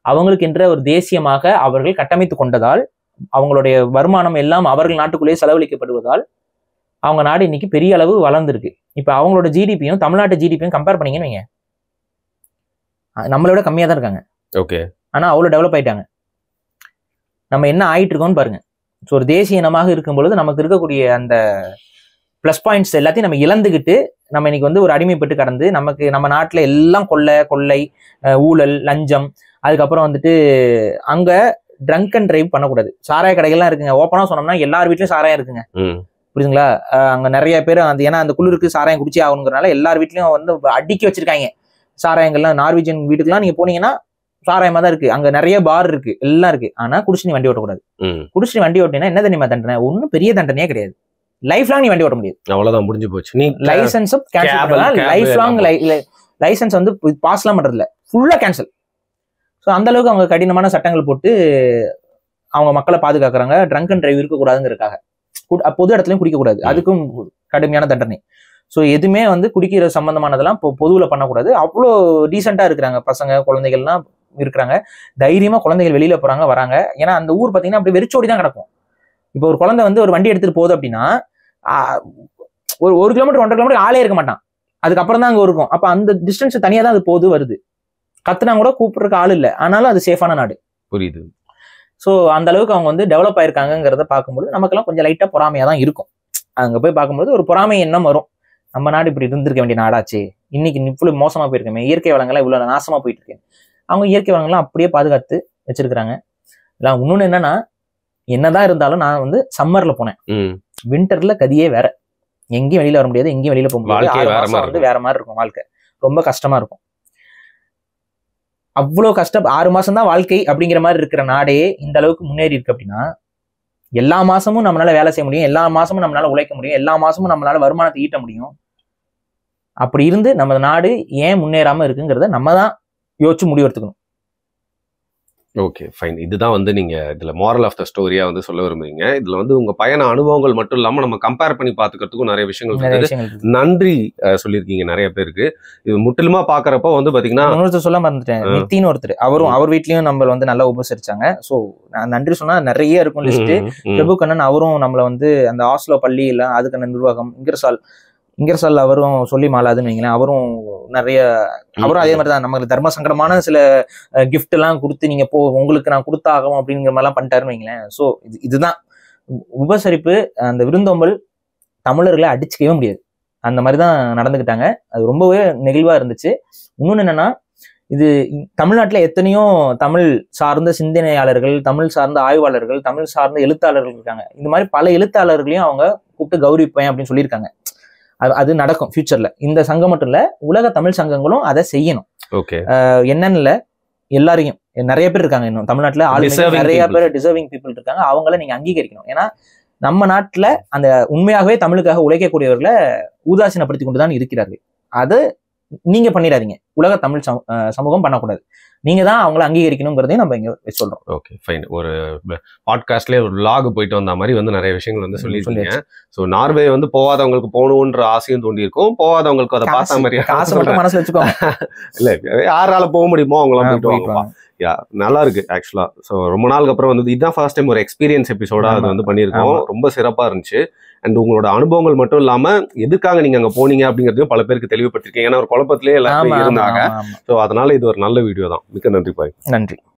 [SPEAKER 2] அவங்களுக்கு என்ற ஒரு தேசியமாக அவர்கள் கட்டமைத்து கொண்டதால், அவங்களுடைய வருமானம் எல்லாம் அவர்கள் நாட்டுக்குள்ளேயே செலவழிக்கப்படுவதால் அவங்க நாடு இன்னைக்கு பெரிய அளவு வளர்ந்துருக்கு. இப்ப அவங்களோட ஜிடிபியும் தமிழ்நாட்டு ஜிடிபியும் கம்பேர் பண்ணீங்கன்னு வைங்க, நம்மளோட கம்மியா தான் இருக்காங்க.
[SPEAKER 1] ஓகே.
[SPEAKER 2] ஆனா அவ்வளவு டெவலப் ஆயிட்டாங்க. நம்ம என்ன ஆயிட்டு இருக்கோம்னு பாருங்க. ஸோ ஒரு தேசிய இனமாக இருக்கும் பொழுது நமக்கு இருக்கக்கூடிய அந்த பிளஸ் பாயிண்ட்ஸ் எல்லாத்தையும் நம்ம இழந்துகிட்டு நம்ம இன்னைக்கு வந்து ஒரு அடிமைப்பட்டு கடந்து நம்ம நாட்டுல எல்லாம் கொள்ளை, ஊழல், லஞ்சம், அதுக்கப்புறம் வந்துட்டு அங்க ட்ரங்க் அண்ட் டிரைவ் பண்ணக்கூடாது. சாராய கடைகள்லாம் இருக்குங்க. ஓப்பனா சொன்னோம்னா எல்லார் வீட்லயும் சாராயம் இருக்குங்க. புரியுதுங்களா? அங்க நிறைய பேர் ஏன்னா அந்த குளிருக்கு சாராயம் குடிச்சே ஆகணுங்கிறனால எல்லார் வீட்லயும் வந்து அடுக்கி வச்சிருக்காங்க சாராயங்கள்லாம். நார்வீஜியன் வீட்டுக்குலாம் நீங்க போனீங்கன்னா சாராயமா தான் இருக்கு. அங்க நிறைய பார் இருக்கு, எல்லாம் இருக்கு. ஆனா குடிச்சு நீ வண்டி ஓட்டக்கூடாது. குடிச்சு நீ வண்டி ஓட்டினா என்ன தெரியுமா தண்டனை? ஒன்னும் பெரிய தண்டனையே கிடையாது. லைஃப் லாங் நீ வண்டி ஓட்ட முடியாது.
[SPEAKER 1] அவ்வளவுதான், முடிஞ்சு போச்சு. நீ
[SPEAKER 2] லைசன்ஸும் கேன்சல் பண்ணலாம். லைஃப் லாங் லைசன்ஸ் வந்து பாஸ்லாம் பண்றது இல்ல, ஃபுல்லா கேன்சல். ஸோ அந்த அளவுக்கு அவங்க கடினமான சட்டங்கள் போட்டு அவங்க மக்களை பாதுகாக்கிறாங்க. ட்ரங்க் அண்ட் டிரைவ் இருக்கக்கூடாதுங்கிறதுக்காக. பொது இடத்துலயும் குடிக்கக்கூடாது, அதுக்கும் கடுமையான தண்டனை. ஸோ எதுவுமே வந்து குடிக்கிற சம்பந்தமானதெல்லாம் பொதுவில் பண்ணக்கூடாது. அவ்வளோ டீசெண்டா இருக்கிறாங்க பசங்க, குழந்தைகள்லாம் இருக்கிறாங்க. தைரியமா குழந்தைகள் வெளியில போறாங்க, வராங்க. ஏன்னா அந்த ஊர் பார்த்தீங்கன்னா அப்படி வெறிச்சோடி தான் கிடக்கும். இப்போ ஒரு குழந்தை வந்து ஒரு வண்டி எடுத்துட்டு போகுது அப்படின்னா ஒரு 1 கிலோமீட்டர் 1.5 கிலோமீட்டர் ஆளே இருக்க மாட்டான், அதுக்கப்புறம் தான் அங்கே இருக்கும். அப்போ அந்த டிஸ்டன்ஸ் தனியாக தான் அது போகுது வருது. கத்துனா கூட கூப்பிடுறதுக்கு ஆள் இல்லை, ஆனாலும் அது சேஃபான நாடு.
[SPEAKER 1] புரியுது.
[SPEAKER 2] ஸோ அந்த அளவுக்கு அவங்க வந்து டெவலப் ஆயிருக்காங்கிறத பார்க்கும்போது நமக்கெல்லாம் கொஞ்சம் லைட்டா பொறாமையா தான் இருக்கும். அங்க போய் பார்க்கும்போது ஒரு பொறாமை எண்ணம் வரும். நம்ம நாடு இப்படி இருந்திருக்க வேண்டிய நாடாச்சு, இன்னைக்கு இவ்வளவு மோசமா போயிருக்கமே, இயற்கை வளங்கள்லாம் இவ்வளவு நாசமா போயிட்டு இருக்கேன். அவங்க இயற்கை வளங்கள்லாம் அப்படியே பாதுகாத்து வச்சிருக்கிறாங்க. இல்லை இன்னொன்னு என்னன்னா, என்னதான் இருந்தாலும் நான் வந்து சம்மர்ல போனேன், வின்டர்ல கதியே வேற. எங்கேயும் வெளியில வர முடியாது, எங்கேயும் வெளியில போக முடியாது. வந்து வேற மாதிரி இருக்கும் வாழ்க்கை, ரொம்ப கஷ்டமா இருக்கும். அவ்வளவு கஷ்டம். 6 மாசம் தான் வாழ்க்கை அப்படிங்கிற மாதிரி இருக்கிற நாடே இந்த அளவுக்கு முன்னேறி இருக்கு அப்படின்னா, எல்லா மாசமும் நம்மளால வேலை செய்ய முடியும், எல்லா மாசமும் நம்மளால உழைக்க முடியும், எல்லா மாசமும் நம்மளால வருமானத்தை ஈட்ட முடியும். அப்படி இருந்து நம்ம நாடு ஏன் முன்னேறாம இருக்குங்கிறத நம்ம தான் யோசிச்சு முடிவெடுத்துக்கணும்.
[SPEAKER 1] Okay fine. இதுதான் வந்து நீங்க இதுல மாரல் ஆஃப் த ஸ்டோரியா வந்து சொல்ல விரும்புறீங்க. இதுல வந்து உங்க பயண அனுபவங்கள் மட்டும் இல்லாம நம்ம கம்பேர் பண்ணி பாத்துக்கிறதுக்கும் நிறைய விஷயங்கள் இருக்குது. நன்றி சொல்லியிருக்கீங்க நிறைய பேருக்கு. இது முற்றிலுமா பாக்குறப்ப வந்து பாத்தீங்கன்னா
[SPEAKER 2] இன்னொருத்தர் சொல்ல மறந்துட்டேன், நித்தின்னு ஒருத்தர், அவர் வீட்லயும் நம்ம வந்து நல்லா உபசரிச்சாங்க. சோ நன்றி சொன்னா நிறைய இருக்கும் லிஸ்ட். பிரபு கண்ணன் அவரும் நம்மள வந்து அந்த ஆஸ்லோ பள்ளியில அதுக்கான நிர்வாகம், இங்கர்சால் அவரும் சொல்லி மாலாதுன்னு வைங்களேன், அவரும் நிறைய, அவரும் அதே மாதிரி தான் நமக்கு தர்ம சங்கடமான சில கிஃப்ட் எல்லாம் கொடுத்து நீங்க உங்களுக்கு நான் கொடுத்தாகும் அப்படிங்கிற மாதிரிலாம் பண்ணிட்டாருன்னு வைங்களேன். ஸோ இதுதான் உபசரிப்பு. அந்த விருந்தோம்பல் தமிழர்களை அடிச்சுக்கவே முடியாது, அந்த மாதிரி தான் நடந்துக்கிட்டாங்க. அது ரொம்பவே நெகிழ்வா இருந்துச்சு. இன்னொன்னு என்னன்னா, இது தமிழ்நாட்டுல எத்தனையோ தமிழ் சார்ந்த சிந்தனையாளர்கள், தமிழ் சார்ந்த ஆய்வாளர்கள், தமிழ் சார்ந்த எழுத்தாளர்கள் இருக்காங்க. இந்த மாதிரி பல எழுத்தாளர்களையும் அவங்க கூப்பிட்டு கௌரவிப்பேன் அப்படின்னு சொல்லியிருக்காங்க. அது நடக்கும் ஃபியூச்சர்ல. இந்த சங்கம் மட்டும் இல்ல, உலக தமிழ் சங்கங்களும் அதை செய்யணும்.
[SPEAKER 1] ஓகே,
[SPEAKER 2] என்னன்னு எல்லாரையும், நிறைய பேர் இருக்காங்க இன்னும் தமிழ்நாட்டுல, நிறைய பேர் டிசர்விங் பீப்புள் இருக்காங்க. அவங்கள நீங்க அங்கீகரிக்கணும். ஏன்னா நம்ம நாட்டுல அந்த உண்மையாகவே தமிழுக்காக உழைக்கக்கூடியவர்களை ஊதாசீனப்படுத்தி கொண்டுதான் இருக்கிறார்கள். அது நீங்க பண்ணிடாதீங்க, உலக தமிழ் சமூகம் பண்ணக்கூடாது. நீங்க தான் அவங்கள அங்கீகரிக்கணுங்கிறதையும் நம்ம இங்க சொல்றோம்.
[SPEAKER 1] Okay fine. ஒரு பாட்காஸ்ட்லேயே ஒரு வ்ளாக் போயிட்டு வந்த மாதிரி வந்து நிறைய விஷயங்கள் வந்து சொல்லியிருக்கீங்க. ஸோ நார்வே வந்து போகாதவங்களுக்கு போகணுன்ற ஆசையும் தோண்டி இருக்கும், போகாதவங்களுக்கு அதை பார்த்த மாதிரி
[SPEAKER 2] காசு மட்டும் மனசுல வச்சுக்கோங்க.
[SPEAKER 1] இல்ல யாரால போக முடியுமோ அவங்களாம் போயிட்டு வாங்க. நல்லா இருக்கு ஆக்சுவலா. ஸோ ரொம்ப நாளுக்கு அப்புறம் வந்து இதுதான் ஃபர்ஸ்ட் டைம் ஒரு எக்ஸ்பீரியன்ஸ் எபிசோடா அது வந்து பண்ணியிருக்கோம். ரொம்ப சிறப்பா இருந்துச்சு. அண்ட் உங்களோட அனுபவங்கள் மட்டும் இல்லாம எதுக்காக நீங்க அங்க போனீங்க அப்படிங்கறதையும் பல பேருக்கு தெளிவுபடுத்திருக்கீங்க. ஏன்னா ஒரு குழப்பத்திலேயே எல்லாருமே இருந்தாங்க. ஸோ அதனால இது ஒரு நல்ல வீடியோ தான். மிக்க நன்றி பாய்.
[SPEAKER 2] நன்றி.